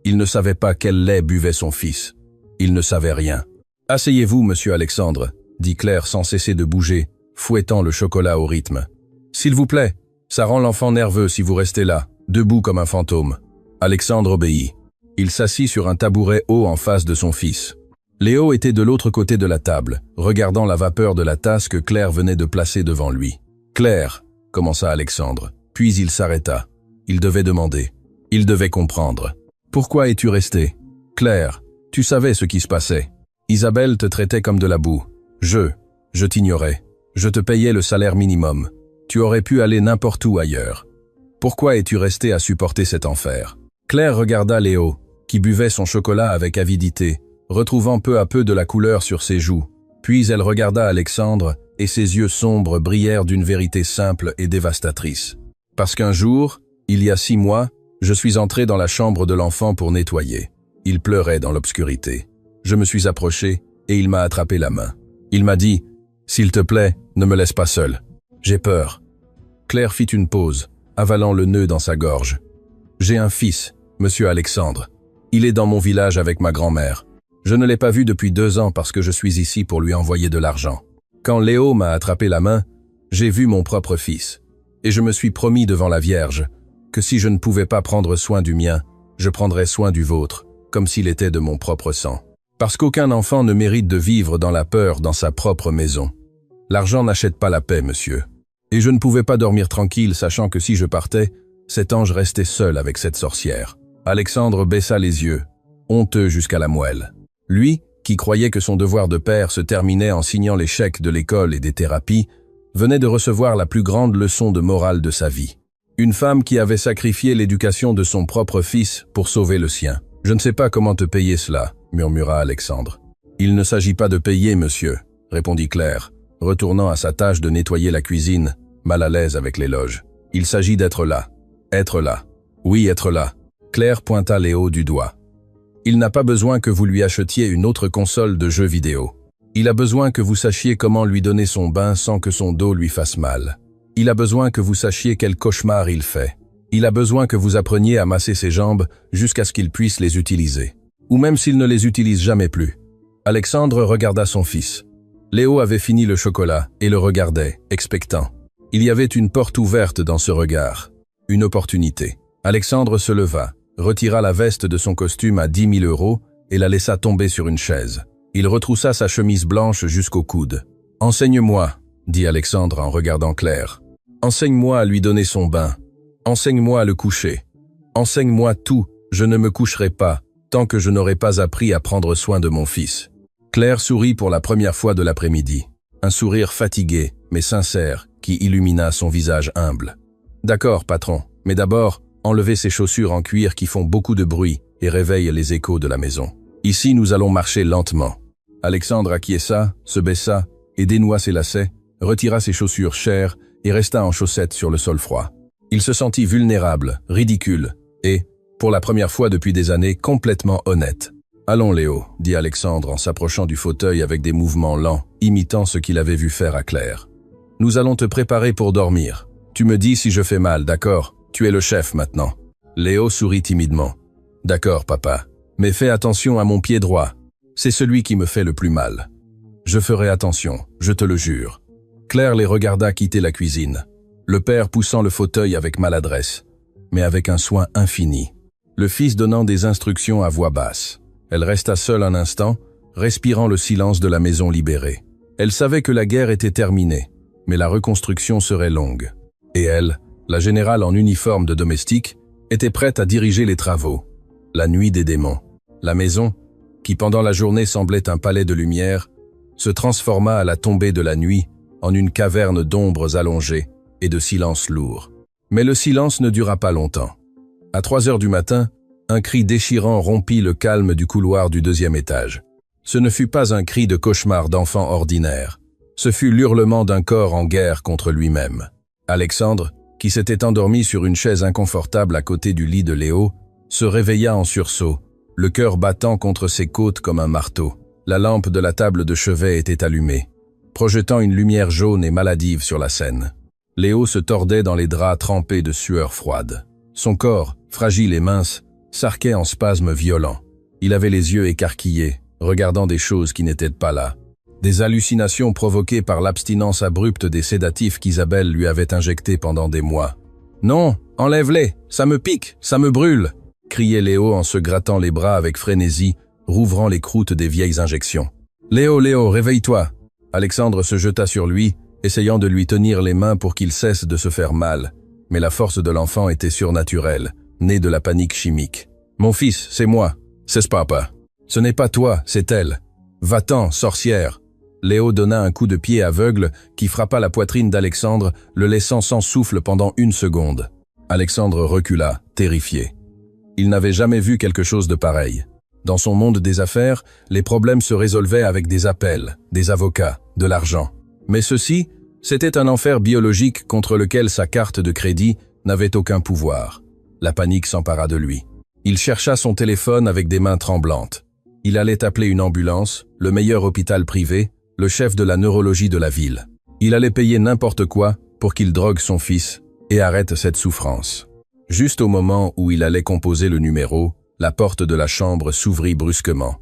Il ne savait pas quel lait buvait son fils. Il ne savait rien. « Asseyez-vous, monsieur Alexandre », dit Claire sans cesser de bouger, fouettant le chocolat au rythme. « S'il vous plaît, ça rend l'enfant nerveux si vous restez là, debout comme un fantôme. » Alexandre obéit. Il s'assit sur un tabouret haut en face de son fils. Léo était de l'autre côté de la table, regardant la vapeur de la tasse que Claire venait de placer devant lui. « Claire », commença Alexandre, puis il s'arrêta. Il devait demander. Il devait comprendre. « Pourquoi es-tu restée ? Claire, tu savais ce qui se passait. Isabelle te traitait comme de la boue. Je t'ignorais. Je te payais le salaire minimum. Tu aurais pu aller n'importe où ailleurs. Pourquoi es-tu restée à supporter cet enfer ?» Claire regarda Léo, qui buvait son chocolat avec avidité, retrouvant peu à peu de la couleur sur ses joues. Puis elle regarda Alexandre, et ses yeux sombres brillèrent d'une vérité simple et dévastatrice. « Parce qu'un jour, il y a 6 mois, je suis entré dans la chambre de l'enfant pour nettoyer. Il pleurait dans l'obscurité. Je me suis approché et il m'a attrapé la main. Il m'a dit « S'il te plaît, ne me laisse pas seul. J'ai peur. » Claire fit une pause, avalant le nœud dans sa gorge. « J'ai un fils, monsieur Alexandre. Il est dans mon village avec ma grand-mère. Je ne l'ai pas vu depuis 2 ans parce que je suis ici pour lui envoyer de l'argent. Quand Léo m'a attrapé la main, j'ai vu mon propre fils. Et je me suis promis devant la Vierge que si je ne pouvais pas prendre soin du mien, je prendrais soin du vôtre, comme s'il était de mon propre sang. Parce qu'aucun enfant ne mérite de vivre dans la peur dans sa propre maison. L'argent n'achète pas la paix, monsieur. Et je ne pouvais pas dormir tranquille, sachant que si je partais, cet ange restait seul avec cette sorcière. » Alexandre baissa les yeux, honteux jusqu'à la moelle. Lui, qui croyait que son devoir de père se terminait en signant les chèques de l'école et des thérapies, venait de recevoir la plus grande leçon de morale de sa vie. Une femme qui avait sacrifié l'éducation de son propre fils pour sauver le sien. « Je ne sais pas comment te payer cela », murmura Alexandre. « Il ne s'agit pas de payer, monsieur », répondit Claire, retournant à sa tâche de nettoyer la cuisine, mal à l'aise avec l'éloge. « Il s'agit d'être là. Être là. Oui, être là. » Claire pointa Léo du doigt. « Il n'a pas besoin que vous lui achetiez une autre console de jeux vidéo. Il a besoin que vous sachiez comment lui donner son bain sans que son dos lui fasse mal. Il a besoin que vous sachiez quel cauchemar il fait. Il a besoin que vous appreniez à masser ses jambes jusqu'à ce qu'il puisse les utiliser. Ou même s'il ne les utilise jamais plus. Alexandre regarda son fils. Léo avait fini le chocolat et le regardait, expectant. Il y avait une porte ouverte dans ce regard. Une opportunité. Alexandre se leva, retira la veste de son costume à 10 000 € et la laissa tomber sur une chaise. Il retroussa sa chemise blanche jusqu'au coude. « Enseigne-moi », dit Alexandre en regardant Claire. « Enseigne-moi à lui donner son bain. Enseigne-moi à le coucher. Enseigne-moi tout, je ne me coucherai pas, tant que je n'aurai pas appris à prendre soin de mon fils. » Claire sourit pour la première fois de l'après-midi. Un sourire fatigué, mais sincère, qui illumina son visage humble. « D'accord, patron, mais d'abord, enlevez ces chaussures en cuir qui font beaucoup de bruit et réveillent les échos de la maison. Ici, nous allons marcher lentement. » Alexandre acquiesça, se baissa et dénoua ses lacets, retira ses chaussures chères et resta en chaussettes sur le sol froid. Il se sentit vulnérable, ridicule et, pour la première fois depuis des années, complètement honnête. « Allons, Léo, » dit Alexandre en s'approchant du fauteuil avec des mouvements lents, imitant ce qu'il avait vu faire à Claire. « Nous allons te préparer pour dormir. Tu me dis si je fais mal, d'accord? Tu es le chef maintenant. » Léo sourit timidement. « D'accord, papa. Mais fais attention à mon pied droit. C'est celui qui me fait le plus mal. »« Je ferai attention, je te le jure. » Claire les regarda quitter la cuisine, le père poussant le fauteuil avec maladresse, mais avec un soin infini. Le fils donnant des instructions à voix basse. Elle resta seule un instant, respirant le silence de la maison libérée. Elle savait que la guerre était terminée, mais la reconstruction serait longue. Et elle, la générale en uniforme de domestique, était prête à diriger les travaux. La nuit des démons. La maison, qui pendant la journée semblait un palais de lumière, se transforma à la tombée de la nuit en une caverne d'ombres allongées et de silence lourd. Mais le silence ne dura pas longtemps. À 3 heures du matin, un cri déchirant rompit le calme du couloir du 2e étage. Ce ne fut pas un cri de cauchemar d'enfant ordinaire. Ce fut l'hurlement d'un corps en guerre contre lui-même. Alexandre, qui s'était endormi sur une chaise inconfortable à côté du lit de Léo, se réveilla en sursaut, le cœur battant contre ses côtes comme un marteau. La lampe de la table de chevet était allumée, projetant une lumière jaune et maladive sur la scène. Léo se tordait dans les draps trempés de sueur froide. Son corps, fragile et mince, s'arquait en spasmes violents. Il avait les yeux écarquillés, regardant des choses qui n'étaient pas là. Des hallucinations provoquées par l'abstinence abrupte des sédatifs qu'Isabelle lui avait injectés pendant des mois. « Non, enlève-les, ça me pique, ça me brûle !» criait Léo en se grattant les bras avec frénésie, rouvrant les croûtes des vieilles injections. « Léo, Léo, réveille-toi !» Alexandre se jeta sur lui, essayant de lui tenir les mains pour qu'il cesse de se faire mal. Mais la force de l'enfant était surnaturelle, née de la panique chimique. « Mon fils, c'est moi, c'est papa. Ce n'est pas toi, c'est elle. Va-t'en, sorcière !» Léo donna un coup de pied aveugle qui frappa la poitrine d'Alexandre, le laissant sans souffle pendant 1 seconde. Alexandre recula, terrifié. Il n'avait jamais vu quelque chose de pareil. Dans son monde des affaires, les problèmes se résolvaient avec des appels, des avocats, de l'argent. Mais ceci, c'était un enfer biologique contre lequel sa carte de crédit n'avait aucun pouvoir. La panique s'empara de lui. Il chercha son téléphone avec des mains tremblantes. Il allait appeler une ambulance, le meilleur hôpital privé, le chef de la neurologie de la ville. Il allait payer n'importe quoi pour qu'il drogue son fils et arrête cette souffrance. Juste au moment où il allait composer le numéro, la porte de la chambre s'ouvrit brusquement.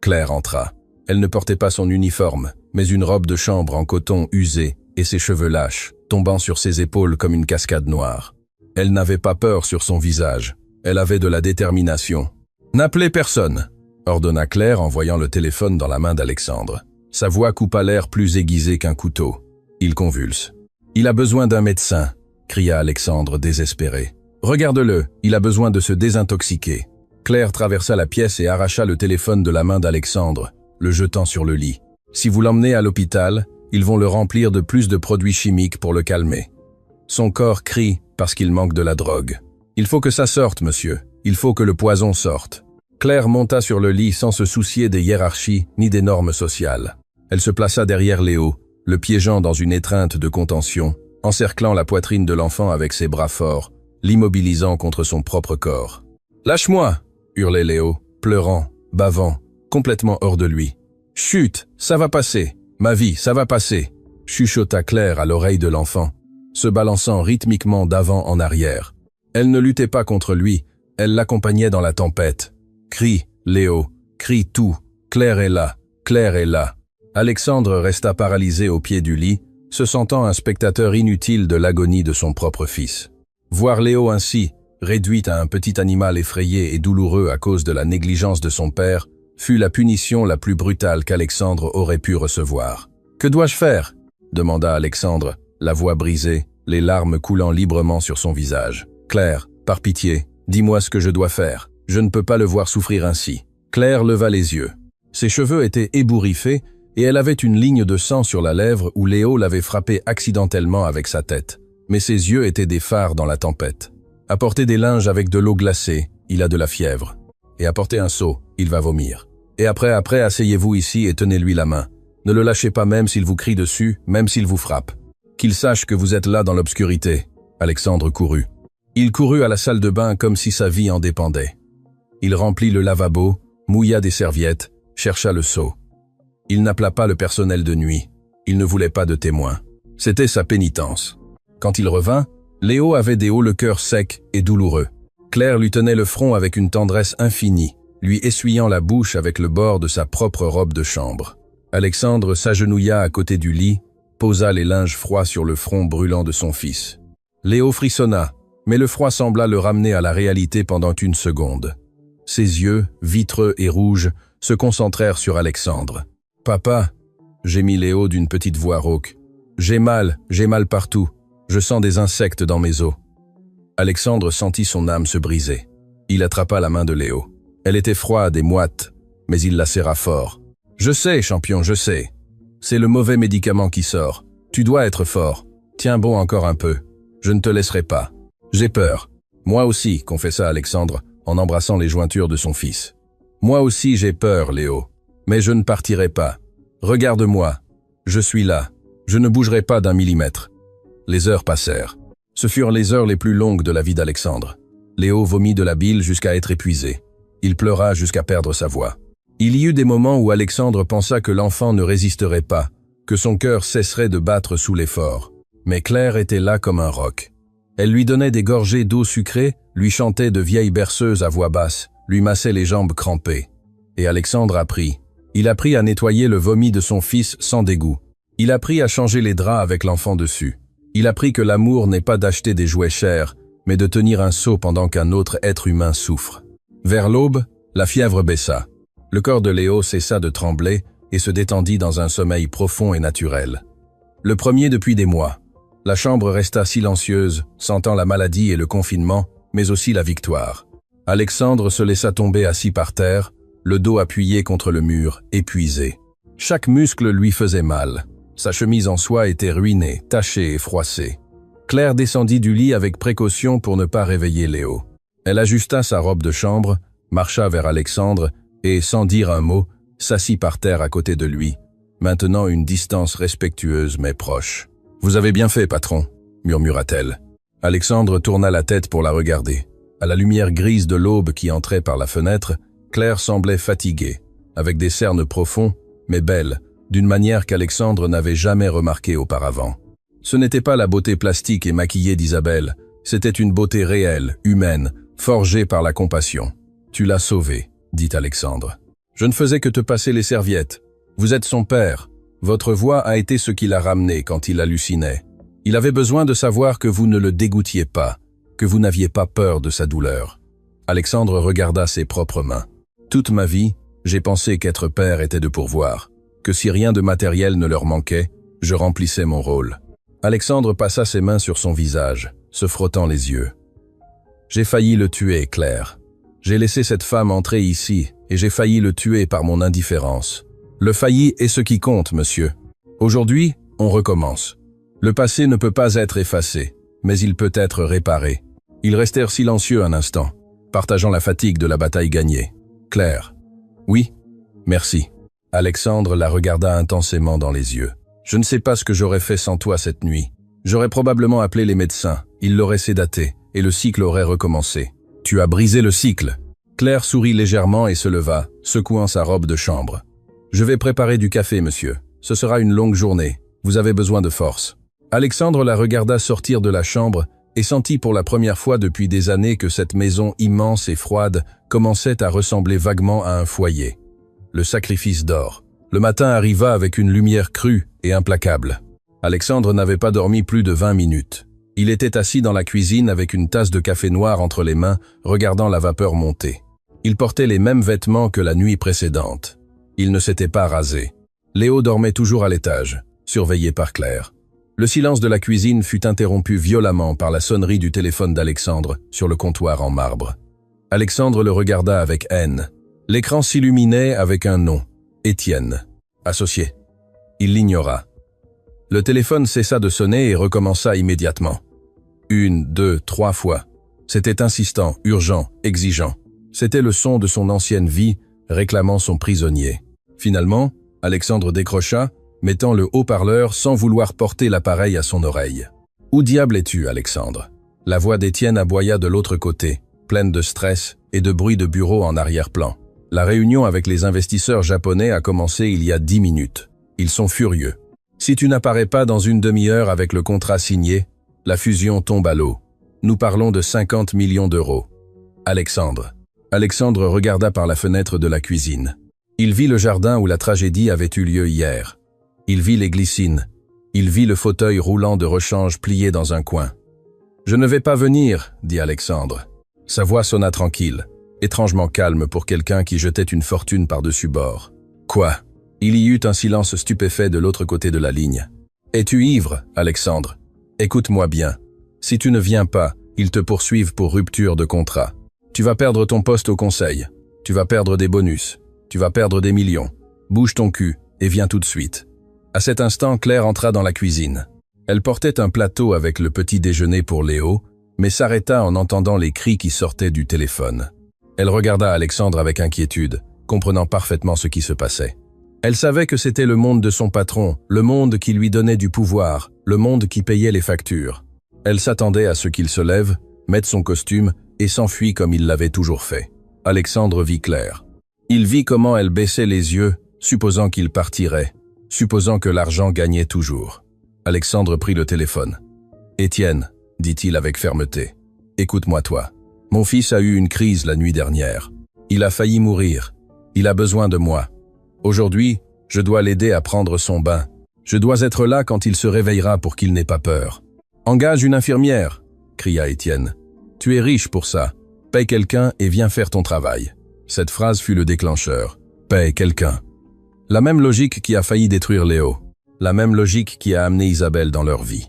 Claire entra. Elle ne portait pas son uniforme, mais une robe de chambre en coton usée et ses cheveux lâches, tombant sur ses épaules comme une cascade noire. Elle n'avait pas peur sur son visage. Elle avait de la détermination. « N'appelez personne !» ordonna Claire en voyant le téléphone dans la main d'Alexandre. Sa voix coupa l'air plus aiguisé qu'un couteau. Il convulse. « Il a besoin d'un médecin !» cria Alexandre désespéré. « Regarde-le, il a besoin de se désintoxiquer. » Claire traversa la pièce et arracha le téléphone de la main d'Alexandre, le jetant sur le lit. « Si vous l'emmenez à l'hôpital, ils vont le remplir de plus de produits chimiques pour le calmer. Son corps crie parce qu'il manque de la drogue. Il faut que ça sorte, monsieur. Il faut que le poison sorte. » Claire monta sur le lit sans se soucier des hiérarchies ni des normes sociales. Elle se plaça derrière Léo, le piégeant dans une étreinte de contention, encerclant la poitrine de l'enfant avec ses bras forts, l'immobilisant contre son propre corps. « Lâche-moi !» hurlait Léo, pleurant, bavant, complètement hors de lui. « Chut, ça va passer, ma vie, ça va passer !» chuchota Claire à l'oreille de l'enfant, se balançant rythmiquement d'avant en arrière. Elle ne luttait pas contre lui, elle l'accompagnait dans la tempête. Crie, Léo, crie tout, Claire est là, Claire est là. Alexandre resta paralysé au pied du lit, se sentant un spectateur inutile de l'agonie de son propre fils. Voir Léo ainsi, réduit à un petit animal effrayé et douloureux à cause de la négligence de son père, fut la punition la plus brutale qu'Alexandre aurait pu recevoir. « Que dois-je faire » demanda Alexandre, la voix brisée, les larmes coulant librement sur son visage. « Claire, par pitié, dis-moi ce que je dois faire. Je ne peux pas le voir souffrir ainsi. » Claire leva les yeux. Ses cheveux étaient ébouriffés et elle avait une ligne de sang sur la lèvre où Léo l'avait frappé accidentellement avec sa tête. Mais ses yeux étaient des phares dans la tempête. Apportez des linges avec de l'eau glacée, il a de la fièvre. Et apportez un seau, il va vomir. Et après, asseyez-vous ici et tenez-lui la main. Ne le lâchez pas même s'il vous crie dessus, même s'il vous frappe. Qu'il sache que vous êtes là dans l'obscurité. Alexandre courut. Il courut à la salle de bain comme si sa vie en dépendait. Il remplit le lavabo, mouilla des serviettes, chercha le seau. Il n'appela pas le personnel de nuit. Il ne voulait pas de témoins. C'était sa pénitence. Quand il revint, Léo avait des hauts le cœur sec et douloureux. Claire lui tenait le front avec une tendresse infinie, lui essuyant la bouche avec le bord de sa propre robe de chambre. Alexandre s'agenouilla à côté du lit, posa les linges froids sur le front brûlant de son fils. Léo frissonna, mais le froid sembla le ramener à la réalité pendant une seconde. Ses yeux, vitreux et rouges, se concentrèrent sur Alexandre. « Papa » gémit Léo d'une petite voix rauque. « J'ai mal partout. Je sens des insectes dans mes os. » Alexandre sentit son âme se briser. Il attrapa la main de Léo. Elle était froide et moite, mais il la serra fort. « Je sais, champion, je sais. C'est le mauvais médicament qui sort. Tu dois être fort. Tiens bon encore un peu. Je ne te laisserai pas. J'ai peur. » « Moi aussi, confessa Alexandre, en embrassant les jointures de son fils. « Moi aussi j'ai peur, Léo. Mais je ne partirai pas. Regarde-moi. Je suis là. Je ne bougerai pas d'un millimètre. » Les heures passèrent. Ce furent les heures les plus longues de la vie d'Alexandre. Léo vomit de la bile jusqu'à être épuisé. Il pleura jusqu'à perdre sa voix. Il y eut des moments où Alexandre pensa que l'enfant ne résisterait pas, que son cœur cesserait de battre sous l'effort. Mais Claire était là comme un roc. Elle lui donnait des gorgées d'eau sucrée, lui chantait de vieilles berceuses à voix basse, lui massait les jambes crampées. Et Alexandre apprit. Il apprit à nettoyer le vomi de son fils sans dégoût. Il apprit à changer les draps avec l'enfant dessus. Il apprit que l'amour n'est pas d'acheter des jouets chers, mais de tenir un seau pendant qu'un autre être humain souffre. Vers l'aube, la fièvre baissa. Le corps de Léo cessa de trembler et se détendit dans un sommeil profond et naturel. Le premier depuis des mois. La chambre resta silencieuse, sentant la maladie et le confinement, mais aussi la victoire. Alexandre se laissa tomber assis par terre, le dos appuyé contre le mur, épuisé. Chaque muscle lui faisait mal. Sa chemise en soie était ruinée, tachée et froissée. Claire descendit du lit avec précaution pour ne pas réveiller Léo. Elle ajusta sa robe de chambre, marcha vers Alexandre et, sans dire un mot, s'assit par terre à côté de lui, maintenant une distance respectueuse mais proche. « Vous avez bien fait, patron » murmura-t-elle. Alexandre tourna la tête pour la regarder. À la lumière grise de l'aube qui entrait par la fenêtre, Claire semblait fatiguée, avec des cernes profonds, mais belles, d'une manière qu'Alexandre n'avait jamais remarquée auparavant. Ce n'était pas la beauté plastique et maquillée d'Isabelle, c'était une beauté réelle, humaine, forgée par la compassion. « Tu l'as sauvée » dit Alexandre. « Je ne faisais que te passer les serviettes. Vous êtes son père. Votre voix a été ce qui l'a ramené quand il hallucinait. Il avait besoin de savoir que vous ne le dégoûtiez pas, que vous n'aviez pas peur de sa douleur. » Alexandre regarda ses propres mains. « Toute ma vie, j'ai pensé qu'être père était de pourvoir, que si rien de matériel ne leur manquait, je remplissais mon rôle. » Alexandre passa ses mains sur son visage, se frottant les yeux. « J'ai failli le tuer, Claire. J'ai laissé cette femme entrer ici et j'ai failli le tuer par mon indifférence. Le failli est ce qui compte, monsieur. Aujourd'hui, on recommence. Le passé ne peut pas être effacé, mais il peut être réparé. » Ils restèrent silencieux un instant, partageant la fatigue de la bataille gagnée. « Claire. »« Oui. Merci. » Alexandre la regarda intensément dans les yeux. « Je ne sais pas ce que j'aurais fait sans toi cette nuit. J'aurais probablement appelé les médecins, ils l'auraient sédaté, et le cycle aurait recommencé. Tu as brisé le cycle. » Claire sourit légèrement et se leva, secouant sa robe de chambre. « Je vais préparer du café, monsieur. Ce sera une longue journée. Vous avez besoin de force. » Alexandre la regarda sortir de la chambre et sentit pour la première fois depuis des années que cette maison immense et froide commençait à ressembler vaguement à un foyer. Le sacrifice d'or. Le matin arriva avec une lumière crue et implacable. Alexandre n'avait pas dormi plus de 20 minutes. Il était assis dans la cuisine avec une tasse de café noir entre les mains, regardant la vapeur monter. Il portait les mêmes vêtements que la nuit précédente. Il ne s'était pas rasé. Léo dormait toujours à l'étage, surveillé par Claire. Le silence de la cuisine fut interrompu violemment par la sonnerie du téléphone d'Alexandre sur le comptoir en marbre. Alexandre le regarda avec haine. L'écran s'illuminait avec un nom, Étienne, associé. Il l'ignora. Le téléphone cessa de sonner et recommença immédiatement. 1, 2, 3 fois. C'était insistant, urgent, exigeant. C'était le son de son ancienne vie, réclamant son prisonnier. Finalement, Alexandre décrocha, mettant le haut-parleur sans vouloir porter l'appareil à son oreille. « Où diable es-tu, Alexandre ?» La voix d'Étienne aboya de l'autre côté, pleine de stress et de bruit de bureau en arrière-plan. La réunion avec les investisseurs japonais a commencé il y a 10 minutes. Ils sont furieux. Si tu n'apparais pas dans une demi-heure avec le contrat signé, la fusion tombe à l'eau. Nous parlons de 50 millions d'euros. Alexandre. Alexandre regarda par la fenêtre de la cuisine. Il vit le jardin où la tragédie avait eu lieu hier. Il vit les glycines. Il vit le fauteuil roulant de rechange plié dans un coin. « Je ne vais pas venir, » dit Alexandre. Sa voix sonna tranquille, étrangement calme pour quelqu'un qui jetait une fortune par-dessus bord. « Quoi ?» Il y eut un silence stupéfait de l'autre côté de la ligne. « Es-tu ivre, Alexandre ? Écoute-moi bien. Si tu ne viens pas, ils te poursuivent pour rupture de contrat. Tu vas perdre ton poste au conseil. Tu vas perdre des bonus. Tu vas perdre des millions. Bouge ton cul et viens tout de suite. » À cet instant, Claire entra dans la cuisine. Elle portait un plateau avec le petit déjeuner pour Léo, mais s'arrêta en entendant les cris qui sortaient du téléphone. Elle regarda Alexandre avec inquiétude, comprenant parfaitement ce qui se passait. Elle savait que c'était le monde de son patron, le monde qui lui donnait du pouvoir, le monde qui payait les factures. Elle s'attendait à ce qu'il se lève, mette son costume et s'enfuit comme il l'avait toujours fait. Alexandre vit Claire. Il vit comment elle baissait les yeux, supposant qu'il partirait. Supposant que l'argent gagnait toujours. Alexandre prit le téléphone. « Étienne, » dit-il avec fermeté, « écoute-moi toi. Mon fils a eu une crise la nuit dernière. Il a failli mourir. Il a besoin de moi. Aujourd'hui, je dois l'aider à prendre son bain. Je dois être là quand il se réveillera pour qu'il n'ait pas peur. Engage une infirmière, » cria Étienne. « Tu es riche pour ça. Paye quelqu'un et viens faire ton travail. » Cette phrase fut le déclencheur. « Paye quelqu'un. » La même logique qui a failli détruire Léo. La même logique qui a amené Isabelle dans leur vie.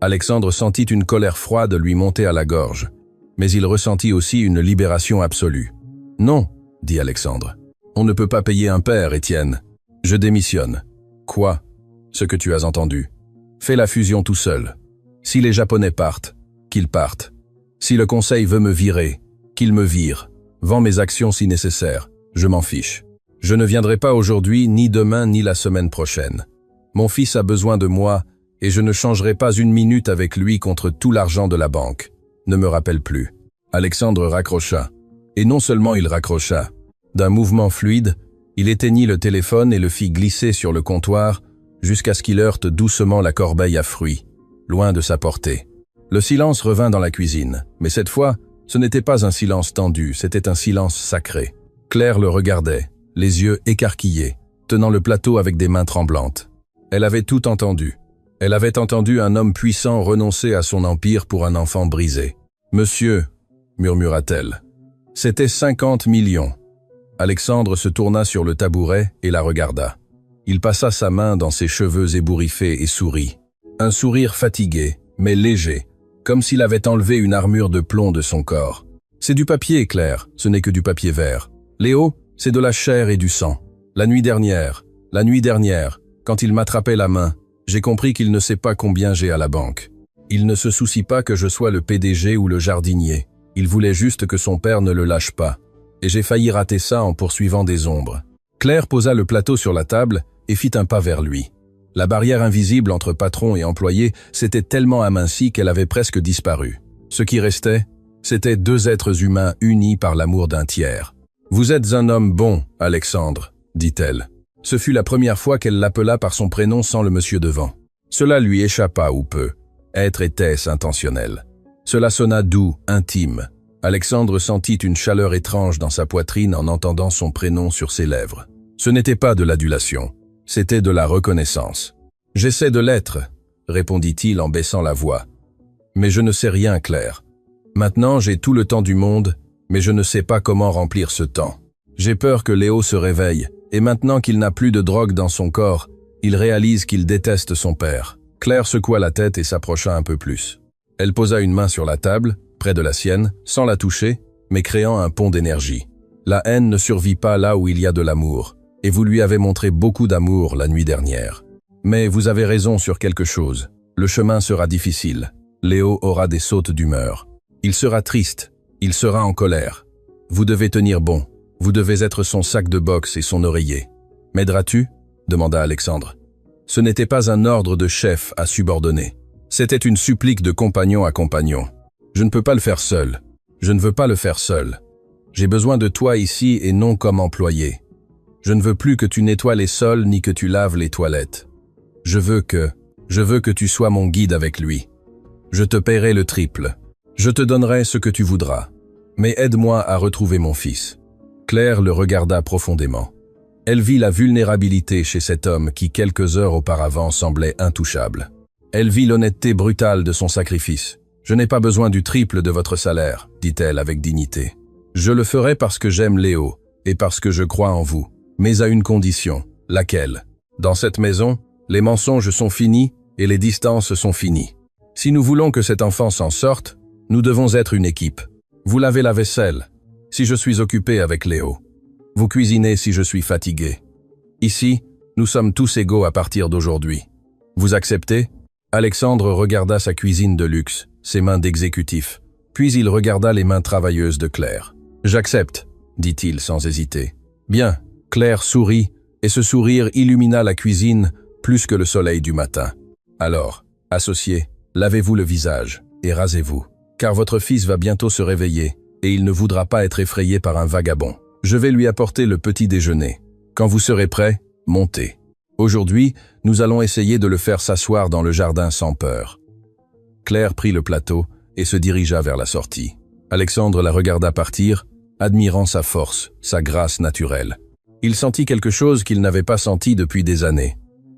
Alexandre sentit une colère froide lui monter à la gorge, mais il ressentit aussi une libération absolue. « Non, » dit Alexandre. « On ne peut pas payer un père, Étienne. Je démissionne. »« Quoi ? Ce que tu as entendu. Fais la fusion tout seul. Si les Japonais partent, qu'ils partent. Si le conseil veut me virer, qu'il me vire. Vends mes actions si nécessaire. Je m'en fiche. Je ne viendrai pas aujourd'hui, ni demain, ni la semaine prochaine. Mon fils a besoin de moi et je ne changerai pas une minute avec lui contre tout l'argent de la banque. Ne me rappelle plus. » Alexandre raccrocha. Et non seulement il raccrocha. D'un mouvement fluide, il éteignit le téléphone et le fit glisser sur le comptoir jusqu'à ce qu'il heurte doucement la corbeille à fruits, loin de sa portée. Le silence revint dans la cuisine, mais cette fois, ce n'était pas un silence tendu, c'était un silence sacré. Claire le regardait, les yeux écarquillés, tenant le plateau avec des mains tremblantes. Elle avait tout entendu. Elle avait entendu un homme puissant renoncer à son empire pour un enfant brisé. « Monsieur », murmura-t-elle, « c'était 50 millions. » Alexandre se tourna sur le tabouret et la regarda. Il passa sa main dans ses cheveux ébouriffés et sourit. Un sourire fatigué, mais léger, comme s'il avait enlevé une armure de plomb de son corps. « C'est du papier, Claire, ce n'est que du papier vert. Léo, c'est de la chair et du sang. La nuit dernière, quand il m'attrapait la main, j'ai compris qu'il ne sait pas combien j'ai à la banque. Il ne se soucie pas que je sois le PDG ou le jardinier. Il voulait juste que son père ne le lâche pas. Et j'ai failli rater ça en poursuivant des ombres. » Claire posa le plateau sur la table et fit un pas vers lui. La barrière invisible entre patron et employé s'était tellement amincie qu'elle avait presque disparu. Ce qui restait, c'étaient deux êtres humains unis par l'amour d'un tiers. « Vous êtes un homme bon, Alexandre, » dit-elle. Ce fut la première fois qu'elle l'appela par son prénom sans le monsieur devant. Cela lui échappa ou peu. Être était-ce intentionnel. Cela sonna doux, intime. Alexandre sentit une chaleur étrange dans sa poitrine en entendant son prénom sur ses lèvres. Ce n'était pas de l'adulation, c'était de la reconnaissance. « J'essaie de l'être », répondit-il en baissant la voix. « Mais je ne sais rien, Claire. Maintenant, j'ai tout le temps du monde, mais je ne sais pas comment remplir ce temps. J'ai peur que Léo se réveille, et maintenant qu'il n'a plus de drogue dans son corps, il réalise qu'il déteste son père. » Claire secoua la tête et s'approcha un peu plus. Elle posa une main sur la table, près de la sienne, sans la toucher, mais créant un pont d'énergie. La haine ne survit pas là où il y a de l'amour, et vous lui avez montré beaucoup d'amour la nuit dernière. Mais vous avez raison sur quelque chose. Le chemin sera difficile. Léo aura des sautes d'humeur. Il sera triste. Il sera en colère. Vous devez tenir bon. Vous devez être son sac de boxe et son oreiller. « M'aideras-tu » demanda Alexandre. Ce n'était pas un ordre de chef à subordonner. C'était une supplique de compagnon à compagnon. « Je ne peux pas le faire seul. Je ne veux pas le faire seul. J'ai besoin de toi ici et non comme employé. Je ne veux plus que tu nettoies les sols ni que tu laves les toilettes. Je veux que tu sois mon guide avec lui. Je te paierai le triple. Je te donnerai ce que tu voudras. Mais aide-moi à retrouver mon fils. » Claire le regarda profondément. Elle vit la vulnérabilité chez cet homme qui, quelques heures auparavant, semblait intouchable. Elle vit l'honnêteté brutale de son sacrifice. « Je n'ai pas besoin du triple de votre salaire, » dit-elle avec dignité. « Je le ferai parce que j'aime Léo et parce que je crois en vous, mais à une condition. Laquelle ? Dans cette maison, les mensonges sont finis et les distances sont finies. Si nous voulons que cet enfant s'en sorte, nous devons être une équipe. Vous lavez la vaisselle, si je suis occupé avec Léo. Vous cuisinez si je suis fatigué. Ici, nous sommes tous égaux à partir d'aujourd'hui. Vous acceptez ? » Alexandre regarda sa cuisine de luxe, ses mains d'exécutif. Puis il regarda les mains travailleuses de Claire. « J'accepte, » dit-il sans hésiter. « Bien. » Claire sourit, et ce sourire illumina la cuisine plus que le soleil du matin. « Alors, associés, lavez-vous le visage et rasez-vous, car votre fils va bientôt se réveiller et il ne voudra pas être effrayé par un vagabond. Je vais lui apporter le petit déjeuner. Quand vous serez prêts, montez. Aujourd'hui, nous allons essayer de le faire s'asseoir dans le jardin sans peur. » Claire prit le plateau et se dirigea vers la sortie. Alexandre la regarda partir, admirant sa force, sa grâce naturelle. Il sentit quelque chose qu'il n'avait pas senti depuis des années.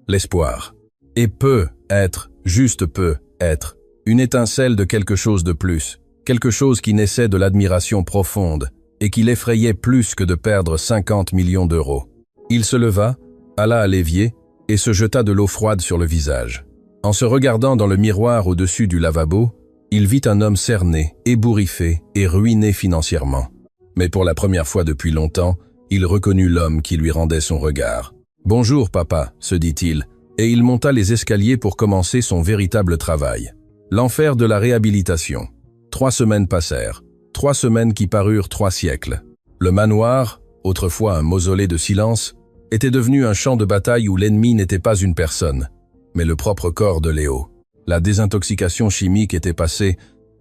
L'espoir. Et peut être, juste peut être, une étincelle de quelque chose de plus, quelque chose qui naissait de l'admiration profonde et qui l'effrayait plus que de perdre 50 millions d'euros. Il se leva, alla à l'évier et se jeta de l'eau froide sur le visage. En se regardant dans le miroir au-dessus du lavabo, il vit un homme cerné, ébouriffé et ruiné financièrement. Mais pour la première fois depuis longtemps, il reconnut l'homme qui lui rendait son regard. « Bonjour, papa », se dit-il, et il monta les escaliers pour commencer son véritable travail. L'enfer de la réhabilitation. 3 semaines passèrent. 3 semaines qui parurent 3 siècles. Le manoir, autrefois un mausolée de silence, était devenu un champ de bataille où l'ennemi n'était pas une personne, mais le propre corps de Léo. La désintoxication chimique était passée,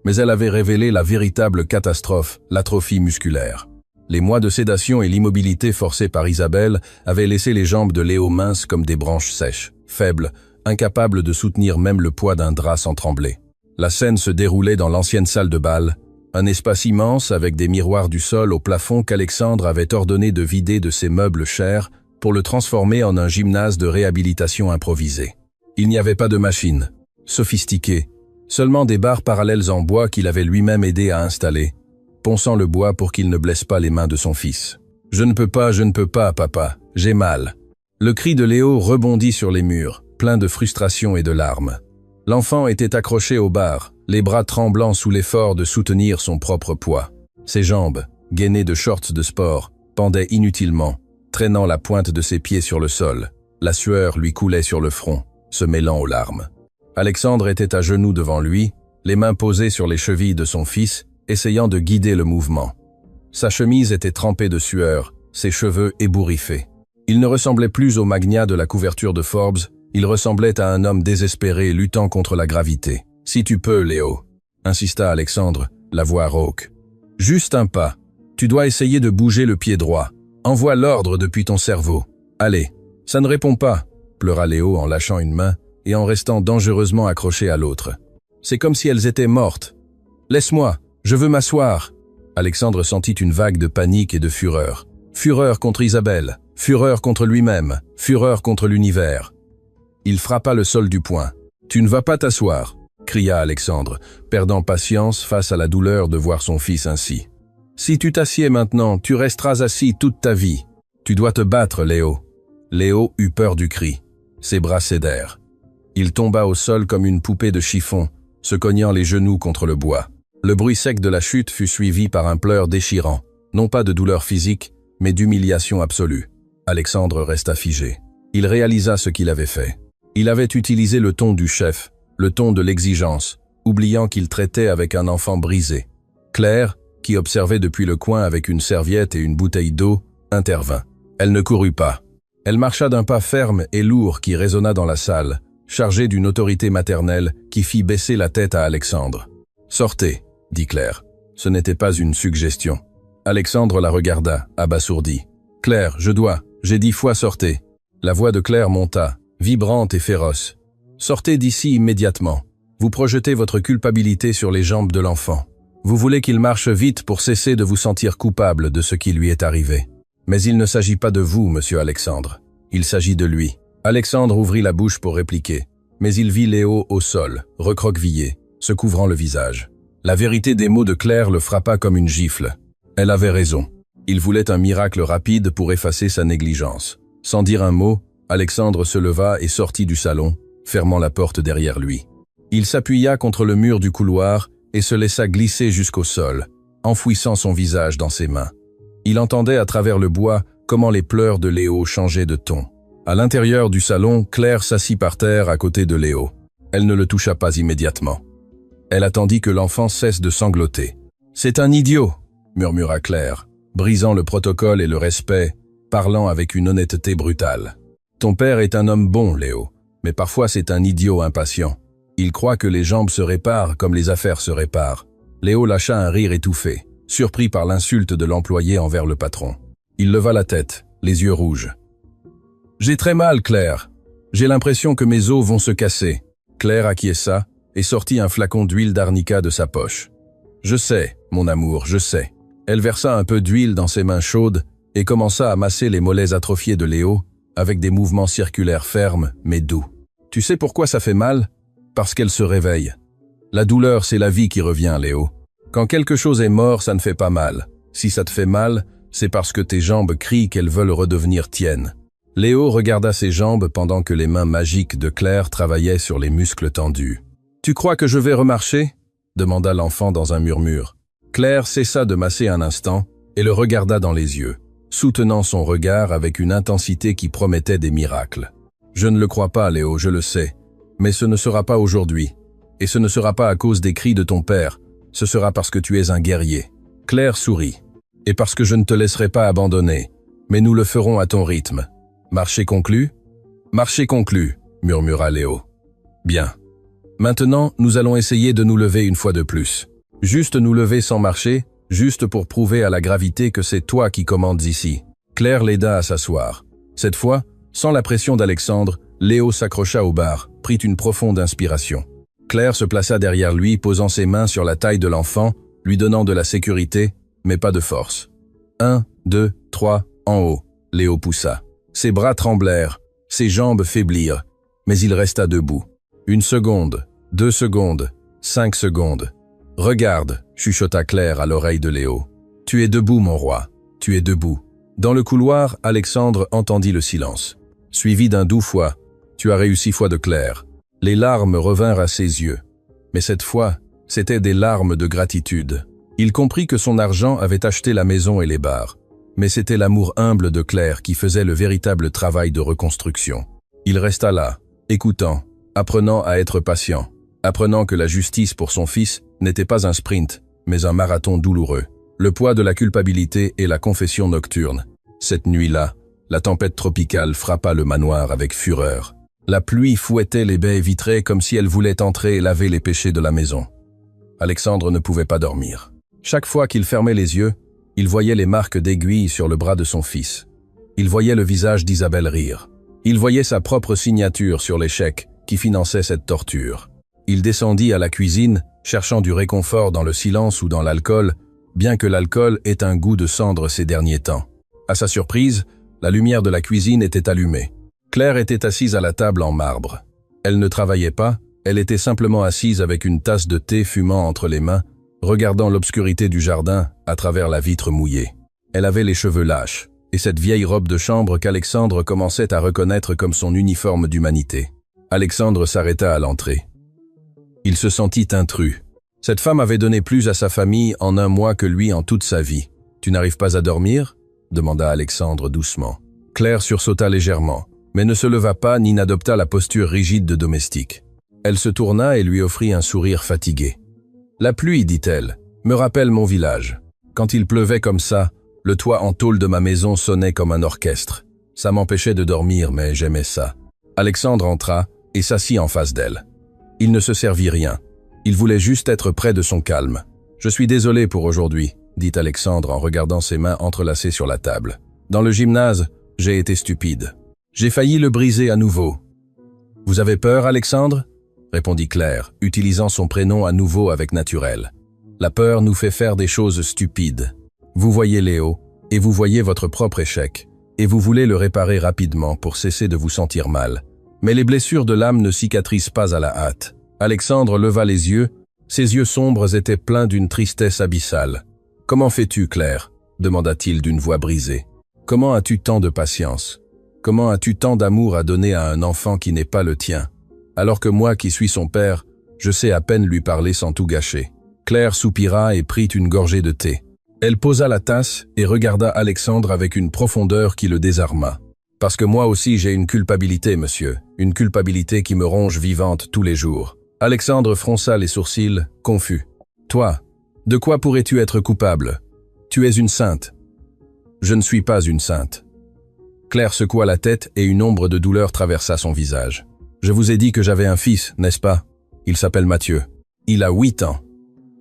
mais elle avait révélé la véritable catastrophe, l'atrophie musculaire. Les mois de sédation et l'immobilité forcée par Isabelle avaient laissé les jambes de Léo minces comme des branches sèches, faibles, incapables de soutenir même le poids d'un drap sans trembler. La scène se déroulait dans l'ancienne salle de bal, un espace immense avec des miroirs du sol au plafond qu'Alexandre avait ordonné de vider de ses meubles chers pour le transformer en un gymnase de réhabilitation improvisé. Il n'y avait pas de machine, sophistiquée, seulement des barres parallèles en bois qu'il avait lui-même aidé à installer, ponçant le bois pour qu'il ne blesse pas les mains de son fils. « Je ne peux pas, papa, j'ai mal. » Le cri de Léo rebondit sur les murs, plein de frustration et de larmes. L'enfant était accroché aux barres, les bras tremblants sous l'effort de soutenir son propre poids. Ses jambes, gainées de shorts de sport, pendaient inutilement, traînant la pointe de ses pieds sur le sol. La sueur lui coulait sur le front, se mêlant aux larmes. Alexandre était à genoux devant lui, les mains posées sur les chevilles de son fils, essayant de guider le mouvement. Sa chemise était trempée de sueur, ses cheveux ébouriffés. Il ne ressemblait plus au magnat de la couverture de Forbes, il ressemblait à un homme désespéré luttant contre la gravité. « Si tu peux, Léo », insista Alexandre, la voix rauque. « Juste un pas. Tu dois essayer de bouger le pied droit. Envoie l'ordre depuis ton cerveau. Allez. » « Ça ne répond pas », pleura Léo en lâchant une main et en restant dangereusement accroché à l'autre. « C'est comme si elles étaient mortes. Laisse-moi, je veux m'asseoir. Alexandre sentit une vague de panique et de fureur. Fureur contre Isabelle, fureur contre lui-même, fureur contre l'univers. Il frappa le sol du poing. « Tu ne vas pas t'asseoir !» cria Alexandre, perdant patience face à la douleur de voir son fils ainsi. « Si tu t'assieds maintenant, tu resteras assis toute ta vie. Tu dois te battre, Léo. » Léo eut peur du cri. Ses bras cédèrent. Il tomba au sol comme une poupée de chiffon, se cognant les genoux contre le bois. Le bruit sec de la chute fut suivi par un pleur déchirant, non pas de douleur physique, mais d'humiliation absolue. Alexandre resta figé. Il réalisa ce qu'il avait fait. Il avait utilisé le ton du chef, le ton de l'exigence, oubliant qu'il traitait avec un enfant brisé. Claire, qui observait depuis le coin avec une serviette et une bouteille d'eau, intervint. Elle ne courut pas. Elle marcha d'un pas ferme et lourd qui résonna dans la salle, chargé d'une autorité maternelle qui fit baisser la tête à Alexandre. « Sortez », dit Claire. Ce n'était pas une suggestion. Alexandre la regarda, abasourdi. « Claire, j'ai 10 fois sortez. » La voix de Claire monta, vibrante et féroce. « Sortez d'ici immédiatement. Vous projetez votre culpabilité sur les jambes de l'enfant. Vous voulez qu'il marche vite pour cesser de vous sentir coupable de ce qui lui est arrivé. Mais il ne s'agit pas de vous, monsieur Alexandre. Il s'agit de lui. » Alexandre ouvrit la bouche pour répliquer, mais il vit Léo au sol, recroquevillé, se couvrant le visage. La vérité des mots de Claire le frappa comme une gifle. Elle avait raison. Il voulait un miracle rapide pour effacer sa négligence. Sans dire un mot, Alexandre se leva et sortit du salon, fermant la porte derrière lui. Il s'appuya contre le mur du couloir et se laissa glisser jusqu'au sol, enfouissant son visage dans ses mains. Il entendait à travers le bois comment les pleurs de Léo changeaient de ton. À l'intérieur du salon, Claire s'assit par terre à côté de Léo. Elle ne le toucha pas immédiatement. Elle attendit que l'enfant cesse de sangloter. « C'est un idiot !» murmura Claire, brisant le protocole et le respect, parlant avec une honnêteté brutale. « Ton père est un homme bon, Léo, mais parfois c'est un idiot impatient. Il croit que les jambes se réparent comme les affaires se réparent. » Léo lâcha un rire étouffé, surpris par l'insulte de l'employé envers le patron. Il leva la tête, les yeux rouges. « J'ai très mal, Claire. J'ai l'impression que mes os vont se casser. » Claire acquiesça et sortit un flacon d'huile d'arnica de sa poche. « Je sais, mon amour, je sais. » Elle versa un peu d'huile dans ses mains chaudes et commença à masser les mollets atrophiés de Léo avec des mouvements circulaires fermes mais doux. « Tu sais pourquoi ça fait mal ? Parce qu'elle se réveille. La douleur, c'est la vie qui revient, Léo. Quand quelque chose est mort, ça ne fait pas mal. Si ça te fait mal, c'est parce que tes jambes crient qu'elles veulent redevenir tiennes. » Léo regarda ses jambes pendant que les mains magiques de Claire travaillaient sur les muscles tendus. « Tu crois que je vais remarcher ?» demanda l'enfant dans un murmure. Claire cessa de masser un instant et le regarda dans les yeux, soutenant son regard avec une intensité qui promettait des miracles. « Je ne le crois pas, Léo, je le sais. Mais ce ne sera pas aujourd'hui. Et ce ne sera pas à cause des cris de ton père. Ce sera parce que tu es un guerrier. » Claire sourit. « Et parce que je ne te laisserai pas abandonner. Mais nous le ferons à ton rythme. » Marché conclu ? Marché conclu, murmura Léo. Bien. Maintenant, nous allons essayer de nous lever une fois de plus. Juste nous lever sans marcher, juste pour prouver à la gravité que c'est toi qui commandes ici. Claire l'aida à s'asseoir. Cette fois, sans la pression d'Alexandre, Léo s'accrocha au bar, prit une profonde inspiration. Claire se plaça derrière lui, posant ses mains sur la taille de l'enfant, lui donnant de la sécurité, mais pas de force. 1, 2, 3, en haut. Léo poussa. Ses bras tremblèrent, ses jambes faiblirent, mais il resta debout. 1 seconde, 2 secondes, 5 secondes. « Regarde » chuchota Claire à l'oreille de Léo. « Tu es debout, mon roi, tu es debout. » Dans le couloir, Alexandre entendit le silence. Suivi d'un doux « foi ». « Tu as réussi, foi de Claire. » Les larmes revinrent à ses yeux. Mais cette fois, c'étaient des larmes de gratitude. Il comprit que son argent avait acheté la maison et les bars. Mais c'était l'amour humble de Claire qui faisait le véritable travail de reconstruction. Il resta là, écoutant, apprenant à être patient, apprenant que la justice pour son fils n'était pas un sprint, mais un marathon douloureux. Le poids de la culpabilité et la confession nocturne. Cette nuit-là, la tempête tropicale frappa le manoir avec fureur. La pluie fouettait les baies vitrées comme si elle voulait entrer et laver les péchés de la maison. Alexandre ne pouvait pas dormir. Chaque fois qu'il fermait les yeux, il voyait les marques d'aiguilles sur le bras de son fils. Il voyait le visage d'Isabelle rire. Il voyait sa propre signature sur les chèques qui finançaient cette torture. Il descendit à la cuisine cherchant du réconfort dans le silence ou dans l'alcool, bien que l'alcool ait un goût de cendre ces derniers temps. À sa surprise, la lumière de la cuisine était allumée. Claire était assise à la table en marbre. Elle ne travaillait pas, elle était simplement assise avec une tasse de thé fumant entre les mains, regardant l'obscurité du jardin à travers la vitre mouillée. Elle avait les cheveux lâches, et cette vieille robe de chambre qu'Alexandre commençait à reconnaître comme son uniforme d'humanité. Alexandre s'arrêta à l'entrée. Il se sentit intrus. Cette femme avait donné plus à sa famille en un mois que lui en toute sa vie. « Tu n'arrives pas à dormir ?» demanda Alexandre doucement. Claire sursauta légèrement, mais ne se leva pas ni n'adopta la posture rigide de domestique. Elle se tourna et lui offrit un sourire fatigué. « La pluie, dit-elle, me rappelle mon village. Quand il pleuvait comme ça, le toit en tôle de ma maison sonnait comme un orchestre. Ça m'empêchait de dormir, mais j'aimais ça. » Alexandre entra et s'assit en face d'elle. Il ne se servit rien. Il voulait juste être près de son calme. « Je suis désolé pour aujourd'hui, » dit Alexandre en regardant ses mains entrelacées sur la table. « Dans le gymnase, j'ai été stupide. J'ai failli le briser à nouveau. »« Vous avez peur, Alexandre ?» répondit Claire, utilisant son prénom à nouveau avec naturel. « La peur nous fait faire des choses stupides. Vous voyez Léo, et vous voyez votre propre échec, et vous voulez le réparer rapidement pour cesser de vous sentir mal. Mais les blessures de l'âme ne cicatrisent pas à la hâte. » Alexandre leva les yeux. Ses yeux sombres étaient pleins d'une tristesse abyssale. « Comment fais-tu, Claire ?» demanda-t-il d'une voix brisée. « Comment as-tu tant de patience? Comment as-tu tant d'amour à donner à un enfant qui n'est pas le tien? Alors que moi, qui suis son père, je sais à peine lui parler sans tout gâcher. » Claire soupira et prit une gorgée de thé. Elle posa la tasse et regarda Alexandre avec une profondeur qui le désarma. « Parce que moi aussi j'ai une culpabilité, monsieur, une culpabilité qui me ronge vivante tous les jours. » Alexandre fronça les sourcils, confus. « Toi, de quoi pourrais-tu être coupable? Tu es une sainte. » « Je ne suis pas une sainte. » Claire secoua la tête et une ombre de douleur traversa son visage. « Je vous ai dit que j'avais un fils, n'est-ce pas? Il s'appelle Mathieu. Il a 8 ans.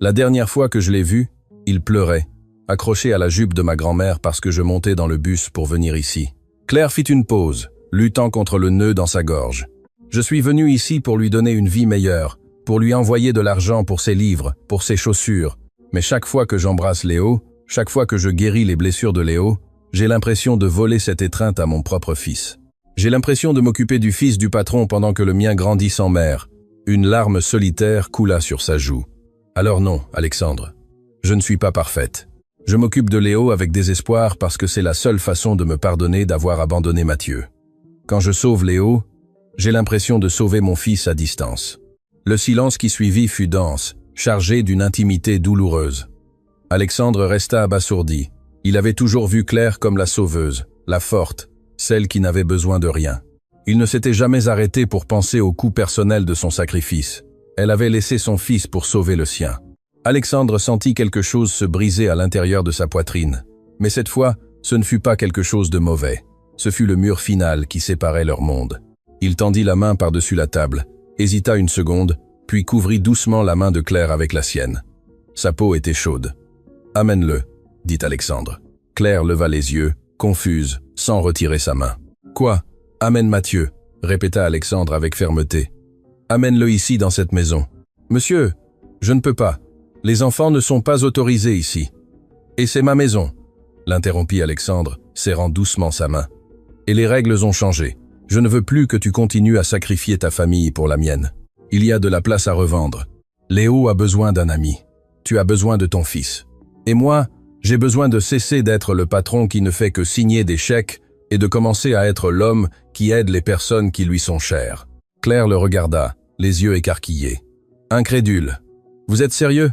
La dernière fois que je l'ai vu, il pleurait, accroché à la jupe de ma grand-mère parce que je montais dans le bus pour venir ici. » Claire fit une pause, luttant contre le nœud dans sa gorge. « Je suis venu ici pour lui donner une vie meilleure, pour lui envoyer de l'argent pour ses livres, pour ses chaussures. Mais chaque fois que j'embrasse Léo, chaque fois que je guéris les blessures de Léo, j'ai l'impression de voler cette étreinte à mon propre fils. J'ai l'impression de m'occuper du fils du patron pendant que le mien grandit sans mère. » Une larme solitaire coula sur sa joue. « Alors non, Alexandre, je ne suis pas parfaite. Je m'occupe de Léo avec désespoir parce que c'est la seule façon de me pardonner d'avoir abandonné Mathieu. Quand je sauve Léo, j'ai l'impression de sauver mon fils à distance. » Le silence qui suivit fut dense, chargé d'une intimité douloureuse. Alexandre resta abasourdi. Il avait toujours vu Claire comme la sauveuse, la forte, celle qui n'avait besoin de rien. Il ne s'était jamais arrêté pour penser au coût personnel de son sacrifice. Elle avait laissé son fils pour sauver le sien. Alexandre sentit quelque chose se briser à l'intérieur de sa poitrine. Mais cette fois, ce ne fut pas quelque chose de mauvais. Ce fut le mur final qui séparait leur monde. Il tendit la main par-dessus la table, hésita une seconde, puis couvrit doucement la main de Claire avec la sienne. Sa peau était chaude. « Amène-le » dit Alexandre. Claire leva les yeux, confuse, sans retirer sa main. « Quoi? Amène Mathieu » répéta Alexandre avec fermeté. « Amène-le ici dans cette maison. »« Monsieur, je ne peux pas. Les enfants ne sont pas autorisés ici. »« Et c'est ma maison » l'interrompit Alexandre, serrant doucement sa main. « Et les règles ont changé. Je ne veux plus que tu continues à sacrifier ta famille pour la mienne. Il y a de la place à revendre. Léo a besoin d'un ami. Tu as besoin de ton fils. Et moi, j'ai besoin de cesser d'être le patron qui ne fait que signer des chèques et de commencer à être l'homme qui aide les personnes qui lui sont chères. » Claire le regarda, les yeux écarquillés. Incrédule. « Vous êtes sérieux?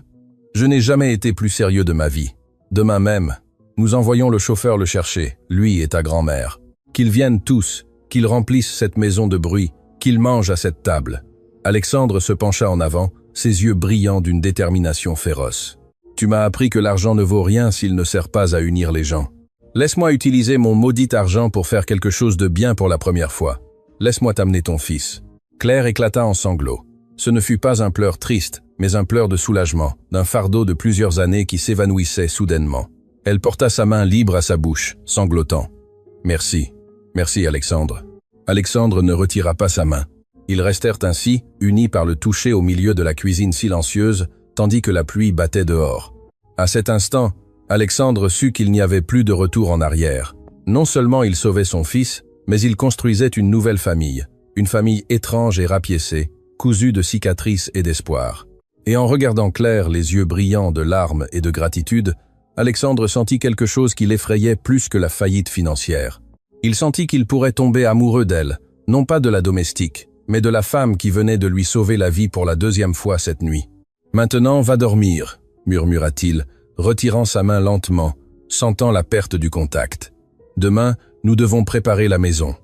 Je n'ai jamais été plus sérieux de ma vie. Demain même, nous envoyons le chauffeur le chercher, lui et ta grand-mère. Qu'ils viennent tous, qu'ils remplissent cette maison de bruit, qu'ils mangent à cette table. » Alexandre se pencha en avant, ses yeux brillants d'une détermination féroce. « Tu m'as appris que l'argent ne vaut rien s'il ne sert pas à unir les gens. Laisse-moi utiliser mon maudit argent pour faire quelque chose de bien pour la première fois. Laisse-moi t'amener ton fils. » Claire éclata en sanglots. Ce ne fut pas un pleur triste, mais un pleur de soulagement, d'un fardeau de plusieurs années qui s'évanouissait soudainement. Elle porta sa main libre à sa bouche, sanglotant. « Merci. Merci, Alexandre. » Alexandre ne retira pas sa main. Ils restèrent ainsi, unis par le toucher au milieu de la cuisine silencieuse, tandis que la pluie battait dehors. À cet instant, Alexandre sut qu'il n'y avait plus de retour en arrière. Non seulement il sauvait son fils, mais il construisait une nouvelle famille, une famille étrange et rapiécée, cousue de cicatrices et d'espoir. Et en regardant Claire, les yeux brillants de larmes et de gratitude, Alexandre sentit quelque chose qui l'effrayait plus que la faillite financière. Il sentit qu'il pourrait tomber amoureux d'elle, non pas de la domestique, mais de la femme qui venait de lui sauver la vie pour la deuxième fois cette nuit. « Maintenant, va dormir », murmura-t-il, retirant sa main lentement, sentant la perte du contact. « Demain, nous devons préparer la maison.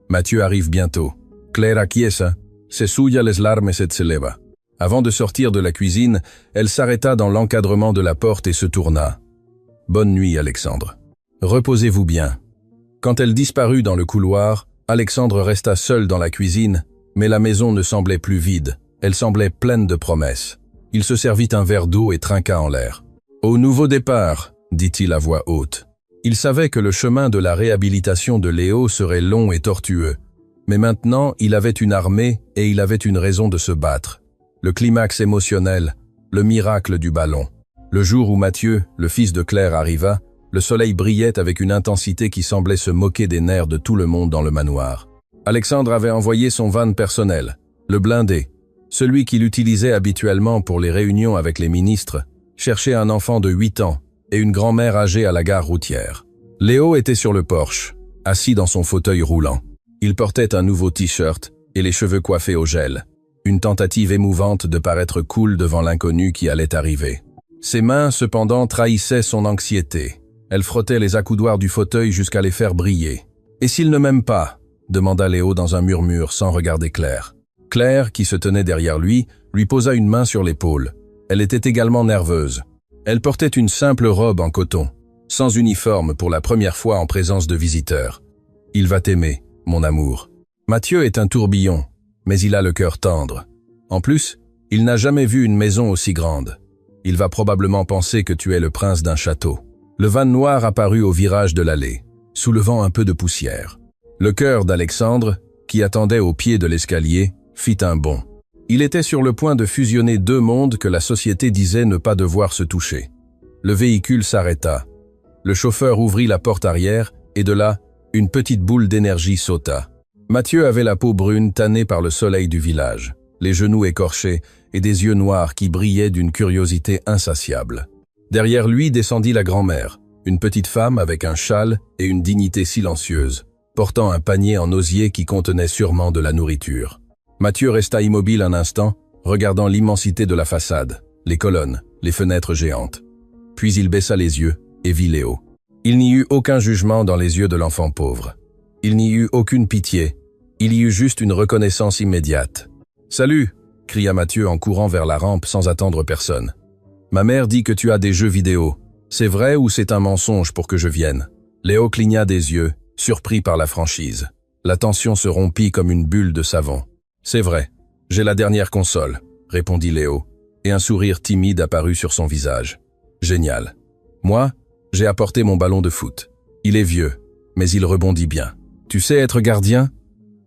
Mathieu arrive bientôt. Claire acquiesça, se suya les larmes et se leva. » Avant de sortir de la cuisine, elle s'arrêta dans l'encadrement de la porte et se tourna. « Bonne nuit, Alexandre. Reposez-vous bien. » Quand elle disparut dans le couloir, Alexandre resta seul dans la cuisine, mais la maison ne semblait plus vide, elle semblait pleine de promesses. Il se servit un verre d'eau et trinqua en l'air. « Au nouveau départ », dit-il à voix haute. Il savait que le chemin de la réhabilitation de Léo serait long et tortueux. Mais maintenant, il avait une armée et il avait une raison de se battre. Le climax émotionnel, le miracle du ballon. Le jour où Mathieu, le fils de Claire, arriva, le soleil brillait avec une intensité qui semblait se moquer des nerfs de tout le monde dans le manoir. Alexandre avait envoyé son van personnel, le blindé, celui qu'il utilisait habituellement pour les réunions avec les ministres, chercher un enfant de 8 ans et une grand-mère âgée à la gare routière. Léo était sur le porche, assis dans son fauteuil roulant. Il portait un nouveau t-shirt et les cheveux coiffés au gel. Une tentative émouvante de paraître cool devant l'inconnu qui allait arriver. Ses mains, cependant, trahissaient son anxiété. Elle frottait les accoudoirs du fauteuil jusqu'à les faire briller. « Et s'il ne m'aime pas ?» demanda Léo dans un murmure sans regarder Claire. Claire, qui se tenait derrière lui posa une main sur l'épaule. Elle était également nerveuse. Elle portait une simple robe en coton, sans uniforme pour la première fois en présence de visiteurs. « Il va t'aimer, mon amour. Mathieu est un tourbillon. Mais il a le cœur tendre. En plus, il n'a jamais vu une maison aussi grande. Il va probablement penser que tu es le prince d'un château. » Le van noir apparut au virage de l'allée, soulevant un peu de poussière. Le cœur d'Alexandre, qui attendait au pied de l'escalier, fit un bond. Il était sur le point de fusionner deux mondes que la société disait ne pas devoir se toucher. Le véhicule s'arrêta. Le chauffeur ouvrit la porte arrière et de là, une petite boule d'énergie sauta. Mathieu avait la peau brune tannée par le soleil du village, les genoux écorchés et des yeux noirs qui brillaient d'une curiosité insatiable. Derrière lui descendit la grand-mère, une petite femme avec un châle et une dignité silencieuse, portant un panier en osier qui contenait sûrement de la nourriture. Mathieu resta immobile un instant, regardant l'immensité de la façade, les colonnes, les fenêtres géantes. Puis il baissa les yeux et vit Léo. Il n'y eut aucun jugement dans les yeux de l'enfant pauvre. Il n'y eut aucune pitié, il y eut juste une reconnaissance immédiate. « Salut !» cria Mathieu en courant vers la rampe sans attendre personne. « Ma mère dit que tu as des jeux vidéo. C'est vrai ou c'est un mensonge pour que je vienne ?» Léo cligna des yeux, surpris par la franchise. La tension se rompit comme une bulle de savon. « C'est vrai, j'ai la dernière console », répondit Léo, et un sourire timide apparut sur son visage. « Génial. Moi, j'ai apporté mon ballon de foot. Il est vieux, mais il rebondit bien. Tu sais être gardien ?»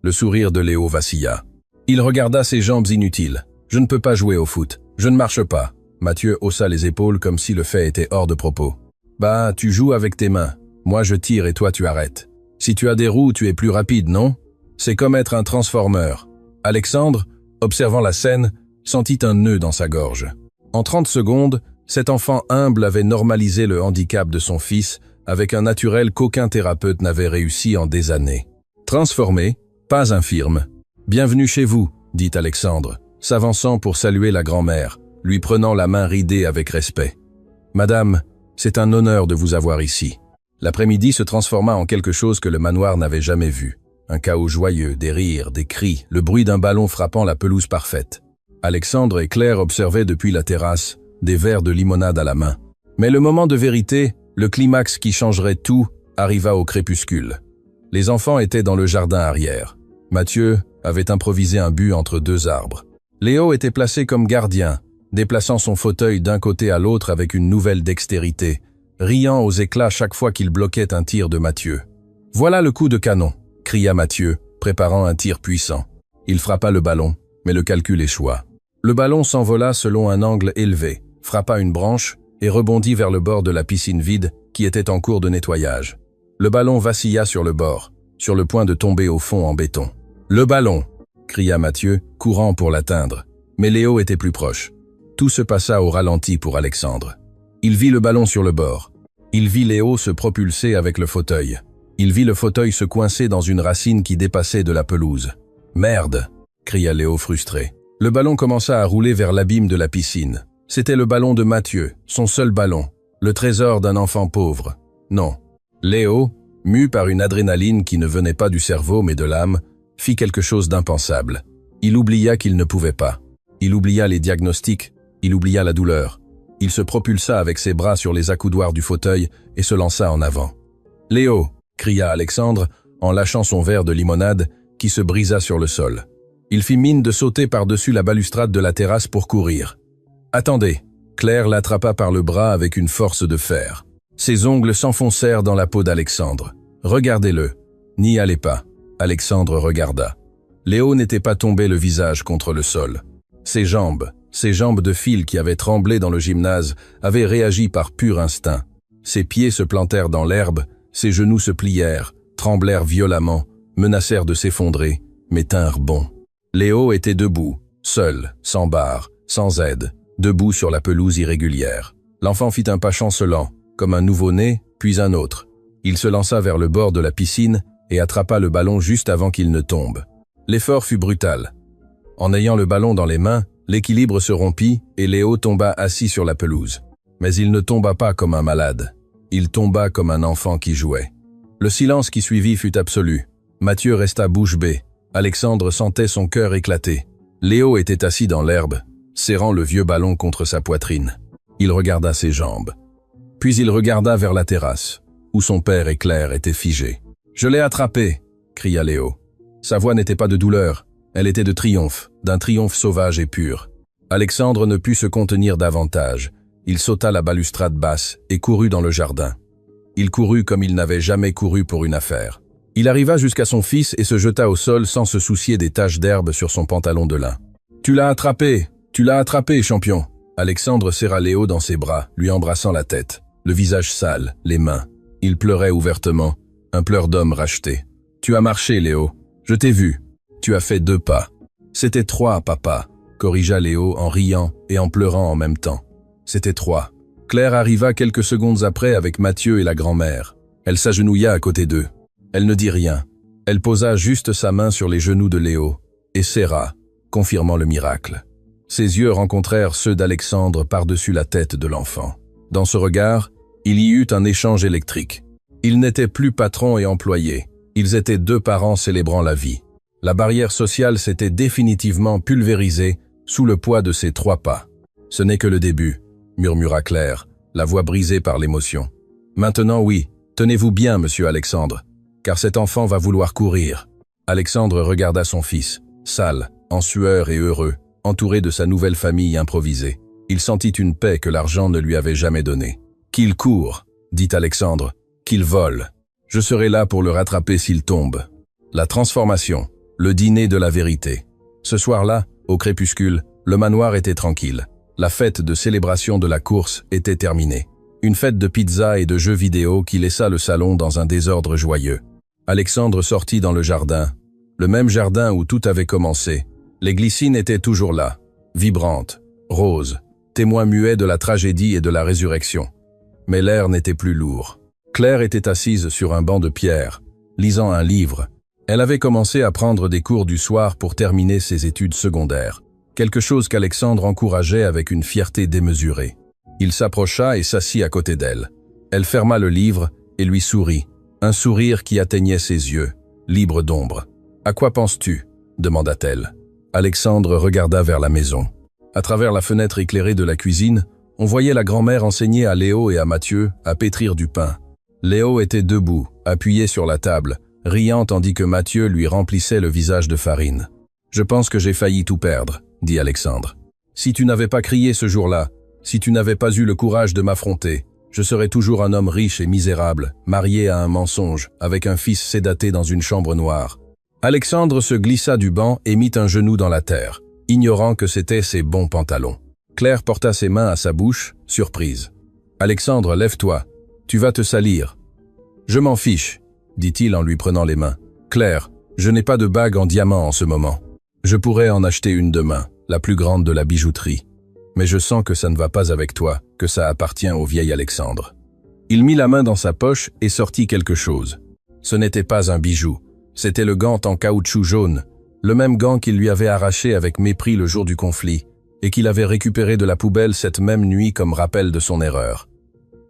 Le sourire de Léo vacilla. Il regarda ses jambes inutiles. « Je ne peux pas jouer au foot. Je ne marche pas. » Mathieu haussa les épaules comme si le fait était hors de propos. « Bah, tu joues avec tes mains. Moi je tire et toi tu arrêtes. Si tu as des roues, tu es plus rapide, non? C'est comme être un transformeur. » Alexandre, observant la scène, sentit un nœud dans sa gorge. En 30 secondes, cet enfant humble avait normalisé le handicap de son fils avec un naturel qu'aucun thérapeute n'avait réussi en des années. Transformé, pas infirme. « Bienvenue chez vous », dit Alexandre, s'avançant pour saluer la grand-mère, lui prenant la main ridée avec respect. « Madame, c'est un honneur de vous avoir ici. » L'après-midi se transforma en quelque chose que le manoir n'avait jamais vu. Un chaos joyeux, des rires, des cris, le bruit d'un ballon frappant la pelouse parfaite. Alexandre et Claire observaient depuis la terrasse, des verres de limonade à la main. Mais le moment de vérité, le climax qui changerait tout, arriva au crépuscule. Les enfants étaient dans le jardin arrière. Mathieu avait improvisé un but entre deux arbres. Léo était placé comme gardien, déplaçant son fauteuil d'un côté à l'autre avec une nouvelle dextérité, riant aux éclats chaque fois qu'il bloquait un tir de Mathieu. « Voilà le coup de canon !» cria Mathieu, préparant un tir puissant. Il frappa le ballon, mais le calcul échoua. Le ballon s'envola selon un angle élevé, frappa une branche et rebondit vers le bord de la piscine vide qui était en cours de nettoyage. Le ballon vacilla sur le bord, sur le point de tomber au fond en béton. « Le ballon !» cria Mathieu, courant pour l'atteindre. Mais Léo était plus proche. Tout se passa au ralenti pour Alexandre. Il vit le ballon sur le bord. Il vit Léo se propulser avec le fauteuil. Il vit le fauteuil se coincer dans une racine qui dépassait de la pelouse. « Merde !» cria Léo frustré. Le ballon commença à rouler vers l'abîme de la piscine. C'était le ballon de Mathieu, son seul ballon, le trésor d'un enfant pauvre. Non. Léo, mu par une adrénaline qui ne venait pas du cerveau mais de l'âme, fit quelque chose d'impensable. Il oublia qu'il ne pouvait pas. Il oublia les diagnostics, il oublia la douleur. Il se propulsa avec ses bras sur les accoudoirs du fauteuil et se lança en avant. « Léo !» cria Alexandre en lâchant son verre de limonade qui se brisa sur le sol. Il fit mine de sauter par-dessus la balustrade de la terrasse pour courir. « Attendez !» Claire l'attrapa par le bras avec une force de fer. Ses ongles s'enfoncèrent dans la peau d'Alexandre. « Regardez-le !» N'y allez pas. Alexandre regarda. Léo n'était pas tombé le visage contre le sol. Ses jambes de fil qui avaient tremblé dans le gymnase, avaient réagi par pur instinct. Ses pieds se plantèrent dans l'herbe, ses genoux se plièrent, tremblèrent violemment, menacèrent de s'effondrer, mais tinrent bon. Léo était debout, seul, sans barre, sans aide, debout sur la pelouse irrégulière. L'enfant fit un pas chancelant, comme un nouveau-né, puis un autre. Il se lança vers le bord de la piscine et attrapa le ballon juste avant qu'il ne tombe. L'effort fut brutal. En ayant le ballon dans les mains, l'équilibre se rompit et Léo tomba assis sur la pelouse. Mais il ne tomba pas comme un malade. Il tomba comme un enfant qui jouait. Le silence qui suivit fut absolu. Mathieu resta bouche bée. Alexandre sentait son cœur éclater. Léo était assis dans l'herbe, serrant le vieux ballon contre sa poitrine. Il regarda ses jambes. Puis il regarda vers la terrasse, où son père et Claire étaient figés. « Je l'ai attrapé !» cria Léo. Sa voix n'était pas de douleur, elle était de triomphe, d'un triomphe sauvage et pur. Alexandre ne put se contenir davantage. Il sauta la balustrade basse et courut dans le jardin. Il courut comme il n'avait jamais couru pour une affaire. Il arriva jusqu'à son fils et se jeta au sol sans se soucier des taches d'herbe sur son pantalon de lin. « Tu l'as attrapé, champion !» Alexandre serra Léo dans ses bras, lui embrassant la tête, le visage sale, les mains. Il pleurait ouvertement, un pleur d'homme racheté. « Tu as marché, Léo. Je t'ai vu. Tu as fait 2 pas. »« C'était 3, papa, » corrigea Léo en riant et en pleurant en même temps. « C'était 3. » Claire arriva quelques secondes après avec Mathieu et la grand-mère. Elle s'agenouilla à côté d'eux. Elle ne dit rien. Elle posa juste sa main sur les genoux de Léo et serra, confirmant le miracle. Ses yeux rencontrèrent ceux d'Alexandre par-dessus la tête de l'enfant. Dans ce regard, il y eut un échange électrique. Ils n'étaient plus patrons et employés. Ils étaient 2 parents célébrant la vie. La barrière sociale s'était définitivement pulvérisée sous le poids de ces 3 pas. « Ce n'est que le début », murmura Claire, la voix brisée par l'émotion. « Maintenant oui, tenez-vous bien, monsieur Alexandre, car cet enfant va vouloir courir. » Alexandre regarda son fils, sale, en sueur et heureux, entouré de sa nouvelle famille improvisée. Il sentit une paix que l'argent ne lui avait jamais donnée. « Qu'il court, » dit Alexandre, « qu'il vole. Je serai là pour le rattraper s'il tombe. » La transformation, le dîner de la vérité. Ce soir-là, au crépuscule, le manoir était tranquille. La fête de célébration de la course était terminée. Une fête de pizza et de jeux vidéo qui laissa le salon dans un désordre joyeux. Alexandre sortit dans le jardin, le même jardin où tout avait commencé. Les glycines étaient toujours là, vibrantes, roses, témoins muets de la tragédie et de la résurrection. Mais l'air n'était plus lourd. Claire était assise sur un banc de pierre, lisant un livre. Elle avait commencé à prendre des cours du soir pour terminer ses études secondaires, quelque chose qu'Alexandre encourageait avec une fierté démesurée. Il s'approcha et s'assit à côté d'elle. Elle ferma le livre et lui sourit, un sourire qui atteignait ses yeux, libre d'ombre. « À quoi penses-tu » demanda-t-elle. Alexandre regarda vers la maison. À travers la fenêtre éclairée de la cuisine, on voyait la grand-mère enseigner à Léo et à Mathieu à pétrir du pain. Léo était debout, appuyé sur la table, riant tandis que Mathieu lui remplissait le visage de farine. « Je pense que j'ai failli tout perdre », dit Alexandre. « Si tu n'avais pas crié ce jour-là, si tu n'avais pas eu le courage de m'affronter, je serais toujours un homme riche et misérable, marié à un mensonge, avec un fils sédaté dans une chambre noire. » Alexandre se glissa du banc et mit un genou dans la terre. ignorant que c'étaient ses bons pantalons. Claire porta ses mains à sa bouche, surprise. « Alexandre, lève-toi. Tu vas te salir. »« Je m'en fiche, » dit-il en lui prenant les mains. « Claire, je n'ai pas de bague en diamant en ce moment. Je pourrais en acheter une demain, la plus grande de la bijouterie. Mais je sens que ça ne va pas avec toi, que ça appartient au vieil Alexandre. » Il mit la main dans sa poche et sortit quelque chose. Ce n'était pas un bijou, c'était le gant en caoutchouc jaune, le même gant qu'il lui avait arraché avec mépris le jour du conflit, et qu'il avait récupéré de la poubelle cette même nuit comme rappel de son erreur.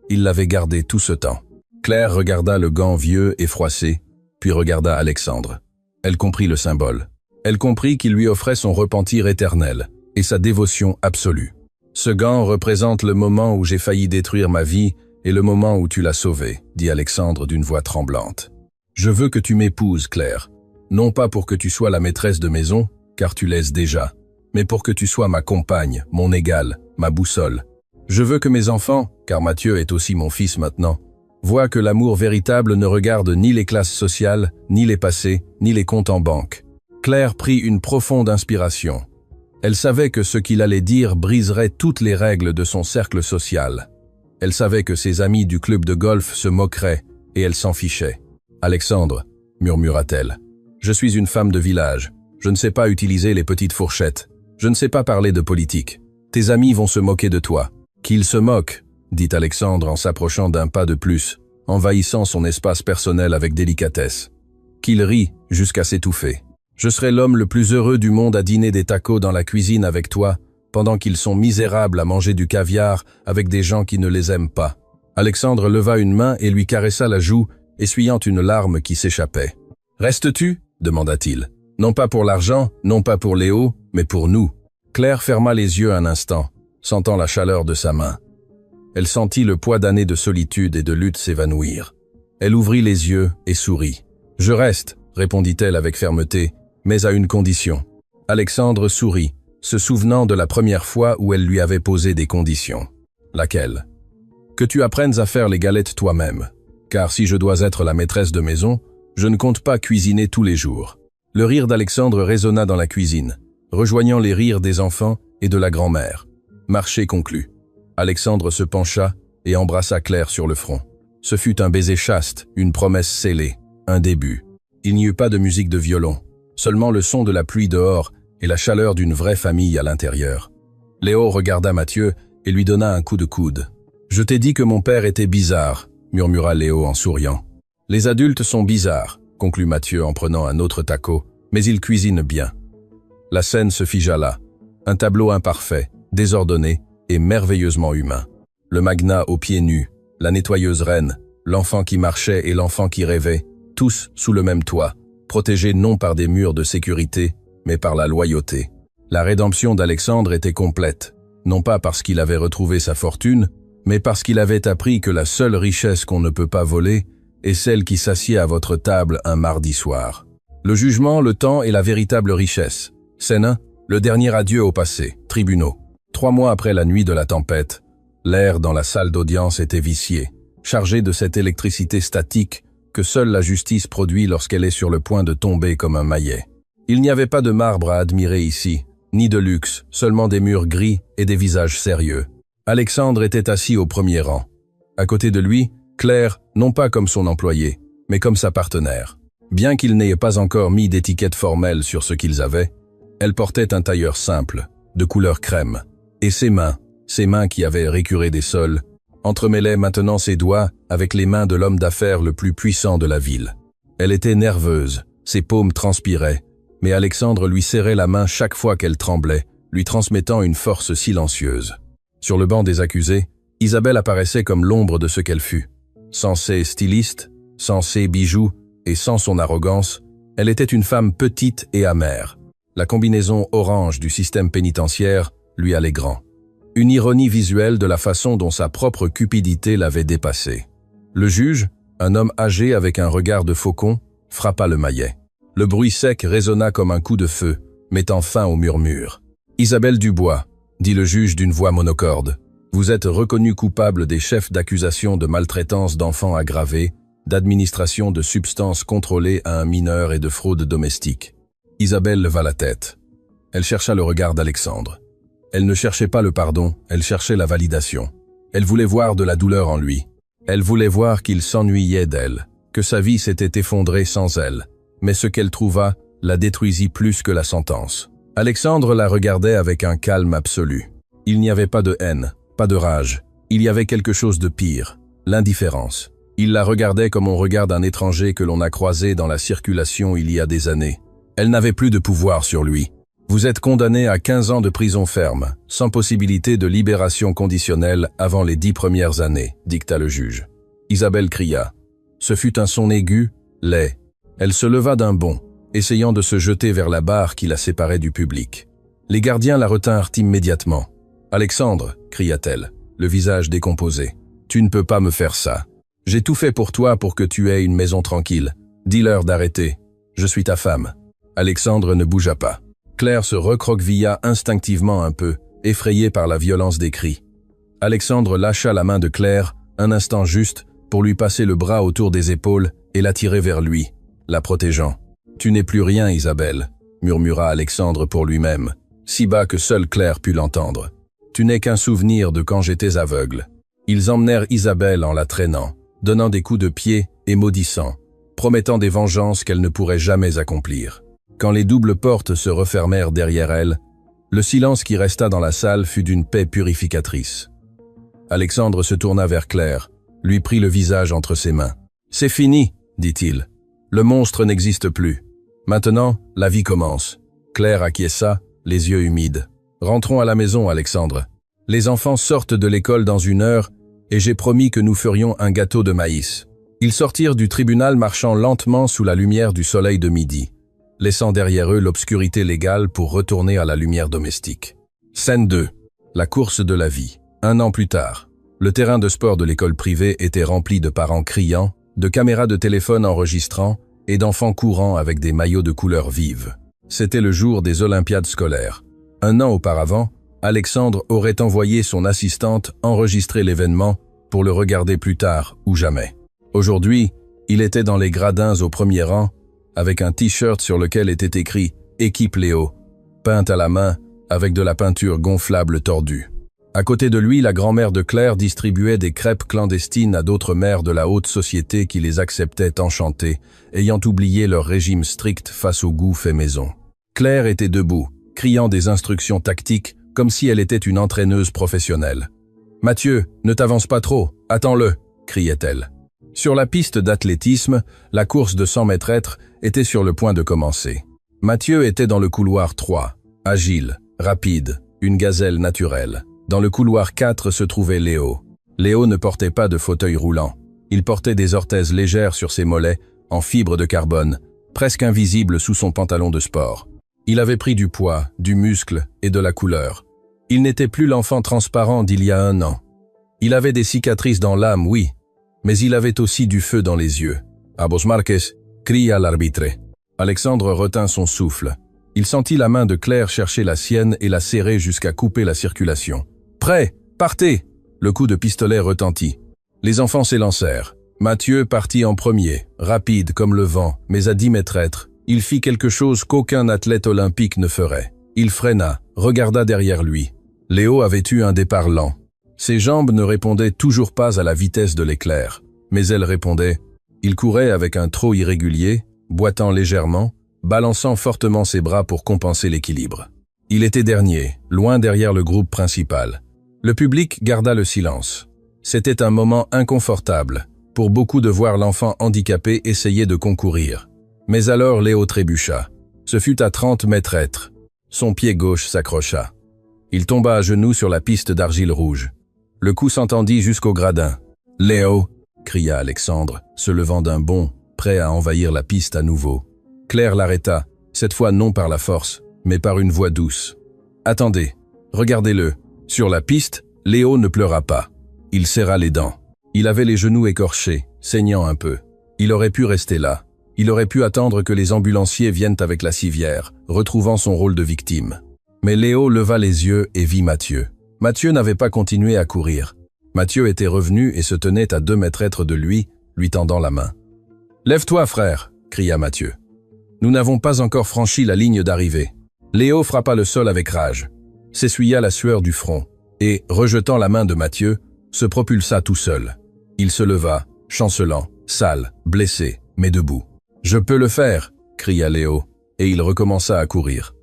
Il l'avait gardé tout ce temps. Claire regarda le gant vieux et froissé, puis regarda Alexandre. Elle comprit le symbole. Elle comprit qu'il lui offrait son repentir éternel et sa dévotion absolue. Ce gant représente le moment où j'ai failli détruire ma vie et le moment où tu l'as sauvé, dit Alexandre d'une voix tremblante. Je veux que tu m'épouses, Claire. Non pas pour que tu sois la maîtresse de maison, car tu l'es déjà, mais pour que tu sois ma compagne, mon égale, ma boussole. Je veux que mes enfants, car Mathieu est aussi mon fils maintenant, voient que l'amour véritable ne regarde ni les classes sociales, ni les passés, ni les comptes en banque. Claire prit une profonde inspiration. Elle savait que ce qu'il allait dire briserait toutes les règles de son cercle social. Elle savait que ses amis du club de golf se moqueraient, et elle s'en fichait. « Alexandre, » murmura-t-elle, « je suis une femme de village. Je ne sais pas utiliser les petites fourchettes. Je ne sais pas parler de politique. Tes amis vont se moquer de toi. »« Qu'ils se moquent, » dit Alexandre en s'approchant d'un pas de plus, envahissant son espace personnel avec délicatesse. « Qu'ils rient jusqu'à s'étouffer. Je serai l'homme le plus heureux du monde à dîner des tacos dans la cuisine avec toi, pendant qu'ils sont misérables à manger du caviar avec des gens qui ne les aiment pas. » Alexandre leva une main et lui caressa la joue, essuyant une larme qui s'échappait. « Restes-tu » demanda-t-il. « Non pas pour l'argent, non pas pour Léo, mais pour nous. » Claire ferma les yeux un instant, sentant la chaleur de sa main. Elle sentit le poids d'années de solitude et de lutte s'évanouir. Elle ouvrit les yeux et sourit. « Je reste » répondit-elle avec fermeté, « mais à une condition. » Alexandre sourit, se souvenant de la première fois où elle lui avait posé des conditions. « Laquelle ? » ?»« Que tu apprennes à faire les galettes toi-même. Car si je dois être la maîtresse de maison, je ne compte pas cuisiner tous les jours. » Le rire d'Alexandre résonna dans la cuisine, rejoignant les rires des enfants et de la grand-mère. Marché conclu. Alexandre se pencha et embrassa Claire sur le front. Ce fut un baiser chaste, une promesse scellée, un début. Il n'y eut pas de musique de violon, seulement le son de la pluie dehors et la chaleur d'une vraie famille à l'intérieur. Léo regarda Mathieu et lui donna un coup de coude. « Je t'ai dit que mon père était bizarre », murmura Léo en souriant. « Les adultes sont bizarres », conclut Mathieu en prenant un autre taco, « mais ils cuisinent bien. » La scène se figea là, un tableau imparfait, désordonné et merveilleusement humain. Le magnat aux pieds nus, la nettoyeuse reine, l'enfant qui marchait et l'enfant qui rêvait, tous sous le même toit, protégés non par des murs de sécurité, mais par la loyauté. La rédemption d'Alexandre était complète, non pas parce qu'il avait retrouvé sa fortune, mais parce qu'il avait appris que la seule richesse qu'on ne peut pas voler est celle qui s'assied à votre table un mardi soir. Le jugement, le temps est la véritable richesse. Scène 1, le dernier adieu au passé, tribunaux. 3 mois après la nuit de la tempête, l'air dans la salle d'audience était vicié, chargé de cette électricité statique que seule la justice produit lorsqu'elle est sur le point de tomber comme un maillet. Il n'y avait pas de marbre à admirer ici, ni de luxe, seulement des murs gris et des visages sérieux. Alexandre était assis au premier rang. À côté de lui, Claire, non pas comme son employé, mais comme sa partenaire. Bien qu'ils n'aient pas encore mis d'étiquette formelle sur ce qu'ils avaient, elle portait un tailleur simple, de couleur crème, et ses mains qui avaient récuré des sols, entremêlaient maintenant ses doigts avec les mains de l'homme d'affaires le plus puissant de la ville. Elle était nerveuse, ses paumes transpiraient, mais Alexandre lui serrait la main chaque fois qu'elle tremblait, lui transmettant une force silencieuse. Sur le banc des accusés, Isabelle apparaissait comme l'ombre de ce qu'elle fut. Sans ses stylistes, sans ses bijoux et sans son arrogance, elle était une femme petite et amère. La combinaison orange du système pénitentiaire lui allait grand. Une ironie visuelle de la façon dont sa propre cupidité l'avait dépassée. Le juge, un homme âgé avec un regard de faucon, frappa le maillet. Le bruit sec résonna comme un coup de feu, mettant fin au murmure. « Isabelle Dubois », dit le juge d'une voix monocorde, « vous êtes reconnue coupable des chefs d'accusation de maltraitance d'enfants aggravés, d'administration de substances contrôlées à un mineur et de fraude domestique. » Isabelle leva la tête. Elle chercha le regard d'Alexandre. Elle ne cherchait pas le pardon, elle cherchait la validation. Elle voulait voir de la douleur en lui. Elle voulait voir qu'il s'ennuyait d'elle, que sa vie s'était effondrée sans elle. Mais ce qu'elle trouva la détruisit plus que la sentence. Alexandre la regardait avec un calme absolu. Il n'y avait pas de haine, pas de rage. Il y avait quelque chose de pire, l'indifférence. Il la regardait comme on regarde un étranger que l'on a croisé dans la circulation il y a des années. Elle n'avait plus de pouvoir sur lui. Vous êtes condamné à 15 ans de prison ferme, sans possibilité de libération conditionnelle avant les 10 premières années, dicta le juge. Isabelle cria. Ce fut un son aigu, laid. Elle se leva d'un bond, essayant de se jeter vers la barre qui la séparait du public. Les gardiens la retinrent immédiatement. « Alexandre » cria-t-elle, le visage décomposé. « Tu ne peux pas me faire ça. J'ai tout fait pour toi pour que tu aies une maison tranquille. Dis-leur d'arrêter. Je suis ta femme. » Alexandre ne bougea pas. Claire se recroquevilla instinctivement un peu, effrayée par la violence des cris. Alexandre lâcha la main de Claire, un instant juste, pour lui passer le bras autour des épaules et l'attirer vers lui, la protégeant. « Tu n'es plus rien, Isabelle », murmura Alexandre pour lui-même, si bas que seule Claire put l'entendre. « Tu n'es qu'un souvenir de quand j'étais aveugle. » Ils emmenèrent Isabelle en la traînant, donnant des coups de pied et maudissant, promettant des vengeances qu'elle ne pourrait jamais accomplir. Quand les doubles portes se refermèrent derrière elle, le silence qui resta dans la salle fut d'une paix purificatrice. Alexandre se tourna vers Claire, lui prit le visage entre ses mains. « C'est fini » dit-il. « Le monstre n'existe plus. Maintenant, la vie commence. » Claire acquiesça, les yeux humides. « Rentrons à la maison, Alexandre. Les enfants sortent de l'école dans 1 heure et j'ai promis que nous ferions un gâteau de maïs. » Ils sortirent du tribunal marchant lentement sous la lumière du soleil de midi, laissant derrière eux l'obscurité légale pour retourner à la lumière domestique. Scène 2. La course de la vie. 1 an plus tard, le terrain de sport de l'école privée était rempli de parents criant, de caméras de téléphone enregistrant et d'enfants courant avec des maillots de couleurs vives. C'était le jour des Olympiades scolaires. 1 an auparavant, Alexandre aurait envoyé son assistante enregistrer l'événement pour le regarder plus tard ou jamais. Aujourd'hui, il était dans les gradins au premier rang, avec un t-shirt sur lequel était écrit « Équipe Léo », peinte à la main avec de la peinture gonflable tordue. À côté de lui, la grand-mère de Claire distribuait des crêpes clandestines à d'autres mères de la haute société qui les acceptaient enchantées, ayant oublié leur régime strict face au goût fait maison. Claire était debout, criant des instructions tactiques comme si elle était une entraîneuse professionnelle. « Mathieu, ne t'avance pas trop, attends-le » criait-elle. Sur la piste d'athlétisme, la course de 100 mètres était sur le point de commencer. Mathieu était dans le couloir 3, agile, rapide, une gazelle naturelle. Dans le couloir 4 se trouvait Léo. Léo ne portait pas de fauteuil roulant. Il portait des orthèses légères sur ses mollets, en fibre de carbone, presque invisibles sous son pantalon de sport. Il avait pris du poids, du muscle et de la couleur. Il n'était plus l'enfant transparent d'il y a 1 an. Il avait des cicatrices dans l'âme, oui, mais il avait aussi du feu dans les yeux. « Abos Marques » cria l'arbitre. Alexandre retint son souffle. Il sentit la main de Claire chercher la sienne et la serrer jusqu'à couper la circulation. « Prêt, partez !» Le coup de pistolet retentit. Les enfants s'élancèrent. Mathieu partit en premier, rapide comme le vent, mais à 10 mètres. Il fit quelque chose qu'aucun athlète olympique ne ferait. Il freina, regarda derrière lui. Léo avait eu un départ lent. Ses jambes ne répondaient toujours pas à la vitesse de l'éclair, mais elles répondaient. Il courait avec un trot irrégulier, boitant légèrement, balançant fortement ses bras pour compenser l'équilibre. Il était dernier, loin derrière le groupe principal. Le public garda le silence. C'était un moment inconfortable, pour beaucoup de voir l'enfant handicapé essayer de concourir. Mais alors Léo trébucha. Ce fut à 30 mètres. Son pied gauche s'accrocha. Il tomba à genoux sur la piste d'argile rouge. Le coup s'entendit jusqu'au gradin. « Léo !» cria Alexandre, se levant d'un bond, prêt à envahir la piste à nouveau. Claire l'arrêta, cette fois non par la force, mais par une voix douce. « Attendez, regardez-le. » Sur la piste, Léo ne pleura pas. Il serra les dents. Il avait les genoux écorchés, saignant un peu. Il aurait pu rester là. Il aurait pu attendre que les ambulanciers viennent avec la civière, retrouvant son rôle de victime. Mais Léo leva les yeux et vit Mathieu. Mathieu n'avait pas continué à courir. Mathieu était revenu et se tenait à 2 mètres de lui tendant la main. « Lève-toi, frère !» cria Mathieu. « Nous n'avons pas encore franchi la ligne d'arrivée. » Léo frappa le sol avec rage, s'essuya la sueur du front, et, rejetant la main de Mathieu, se propulsa tout seul. Il se leva, chancelant, sale, blessé, mais debout. « Je peux le faire !» cria Léo, et il recommença à courir.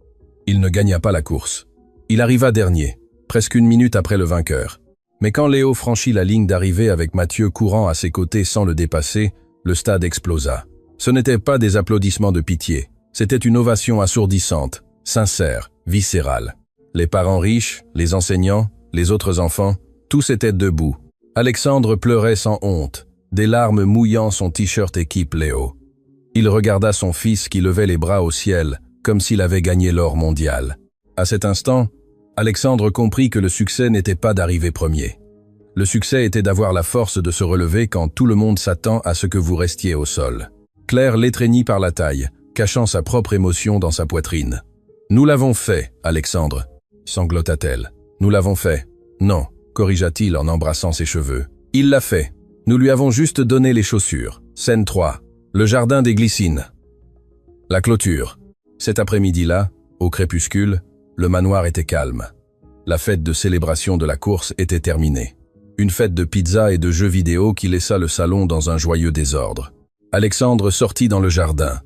Il ne gagna pas la course. Il arriva dernier, presque une minute après le vainqueur. Mais quand Léo franchit la ligne d'arrivée avec Mathieu courant à ses côtés sans le dépasser, le stade explosa. Ce n'étaient pas des applaudissements de pitié, c'était une ovation assourdissante, sincère, viscérale. Les parents riches, les enseignants, les autres enfants, tous étaient debout. Alexandre pleurait sans honte, des larmes mouillant son t-shirt équipe Léo. Il regarda son fils qui levait les bras au ciel, comme s'il avait gagné l'or mondial. À cet instant, Alexandre comprit que le succès n'était pas d'arriver premier. Le succès était d'avoir la force de se relever quand tout le monde s'attend à ce que vous restiez au sol. Claire l'étreignit par la taille, cachant sa propre émotion dans sa poitrine. « Nous l'avons fait, Alexandre !» sanglota-t-elle. « Nous l'avons fait. »« Non !» corrigea-t-il en embrassant ses cheveux. « Il l'a fait. Nous lui avons juste donné les chaussures. » Scène 3. Le jardin des Glycines. La clôture. Cet après-midi-là, au crépuscule, le manoir était calme. La fête de célébration de la course était terminée. Une fête de pizza et de jeux vidéo qui laissa le salon dans un joyeux désordre. Alexandre sortit dans le jardin.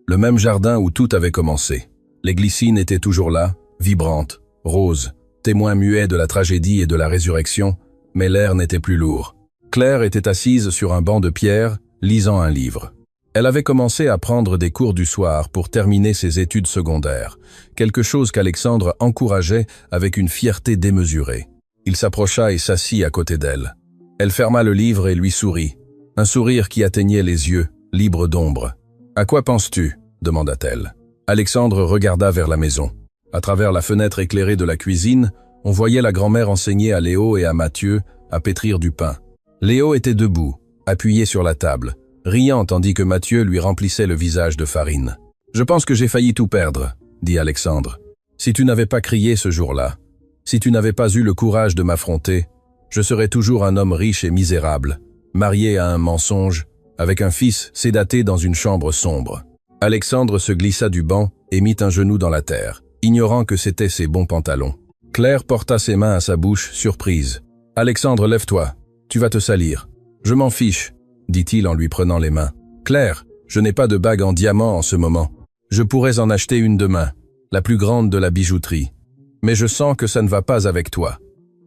Le même jardin où tout avait commencé. Les Glycines étaient toujours là, vibrantes, roses, témoins muets de la tragédie et de la résurrection, mais l'air n'était plus lourd. Claire était assise sur un banc de pierre, lisant un livre. Elle avait commencé à prendre des cours du soir pour terminer ses études secondaires, quelque chose qu'Alexandre encourageait avec une fierté démesurée. Il s'approcha et s'assit à côté d'elle. Elle ferma le livre et lui sourit, un sourire qui atteignait les yeux, libre d'ombre. « À quoi penses-tu » demanda-t-elle. Alexandre regarda vers la maison. À travers la fenêtre éclairée de la cuisine, on voyait la grand-mère enseigner à Léo et à Mathieu à pétrir du pain. Léo était debout, appuyé sur la table, riant tandis que Mathieu lui remplissait le visage de farine. « Je pense que j'ai failli tout perdre » dit Alexandre. « Si tu n'avais pas crié ce jour-là, si tu n'avais pas eu le courage de m'affronter, je serais toujours un homme riche et misérable, marié à un mensonge, avec un fils sédaté dans une chambre sombre. » Alexandre se glissa du banc et mit un genou dans la terre, ignorant que c'étaient ses bons pantalons. Claire porta ses mains à sa bouche, surprise. « Alexandre, lève-toi, tu vas te salir. »« Je m'en fiche, » dit-il en lui prenant les mains. « Claire, je n'ai pas de bague en diamant en ce moment. Je pourrais en acheter une demain, la plus grande de la bijouterie. Mais je sens que ça ne va pas avec toi,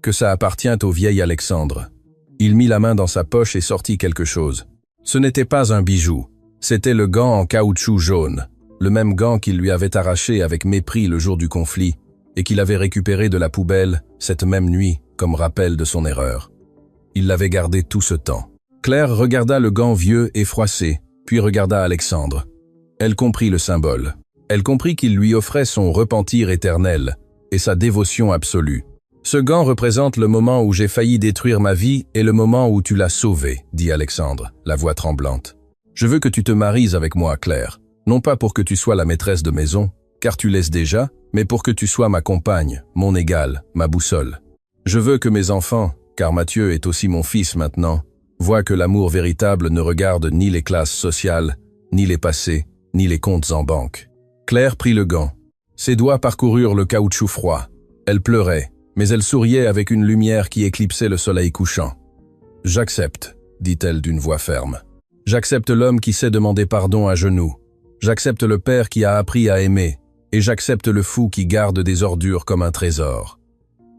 que ça appartient au vieil Alexandre. » Il mit la main dans sa poche et sortit quelque chose. Ce n'était pas un bijou, c'était le gant en caoutchouc jaune, le même gant qu'il lui avait arraché avec mépris le jour du conflit et qu'il avait récupéré de la poubelle cette même nuit comme rappel de son erreur. Il l'avait gardé tout ce temps. Claire regarda le gant vieux et froissé, puis regarda Alexandre. Elle comprit le symbole. Elle comprit qu'il lui offrait son repentir éternel et sa dévotion absolue. « Ce gant représente le moment où j'ai failli détruire ma vie et le moment où tu l'as sauvé, » dit Alexandre, la voix tremblante. « Je veux que tu te maries avec moi, Claire, non pas pour que tu sois la maîtresse de maison, car tu l'es déjà, mais pour que tu sois ma compagne, mon égale, ma boussole. Je veux que mes enfants, car Mathieu est aussi mon fils maintenant, voient que l'amour véritable ne regarde ni les classes sociales, ni les passés, ni les comptes en banque. » Claire prit le gant. Ses doigts parcoururent le caoutchouc froid. Elle pleurait, mais elle souriait avec une lumière qui éclipsait le soleil couchant. « J'accepte, » dit-elle d'une voix ferme. « J'accepte l'homme qui sait demander pardon à genoux. J'accepte le père qui a appris à aimer, et j'accepte le fou qui garde des ordures comme un trésor. »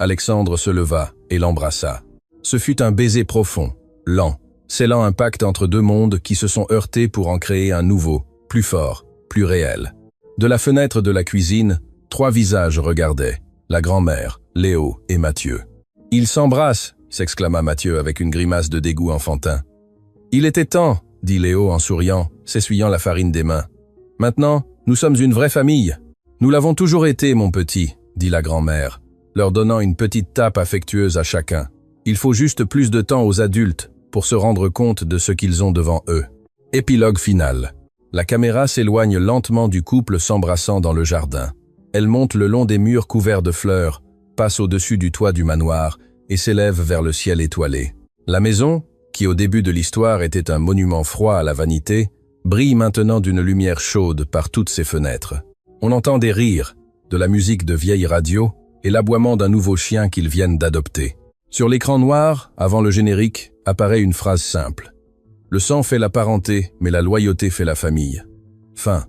Alexandre se leva et l'embrassa. Ce fut un baiser profond, lent, scellant un pacte entre deux mondes qui se sont heurtés pour en créer un nouveau, plus fort, plus réel. De la fenêtre de la cuisine, 3 visages regardaient, la grand-mère, Léo et Mathieu. « Ils s'embrassent !» s'exclama Mathieu avec une grimace de dégoût enfantin. « Il était temps !» dit Léo en souriant, s'essuyant la farine des mains. « Maintenant, nous sommes une vraie famille. »« Nous l'avons toujours été, mon petit !» dit la grand-mère, leur donnant une petite tape affectueuse à chacun. « Il faut juste plus de temps aux adultes pour se rendre compte de ce qu'ils ont devant eux. » Épilogue final. La caméra s'éloigne lentement du couple s'embrassant dans le jardin. Elle monte le long des murs couverts de fleurs, passe au-dessus du toit du manoir et s'élève vers le ciel étoilé. La maison, qui au début de l'histoire était un monument froid à la vanité, brille maintenant d'une lumière chaude par toutes ses fenêtres. On entend des rires, de la musique de vieille radio et l'aboiement d'un nouveau chien qu'ils viennent d'adopter. Sur l'écran noir, avant le générique, apparaît une phrase simple. Le sang fait la parenté, mais la loyauté fait la famille. Fin.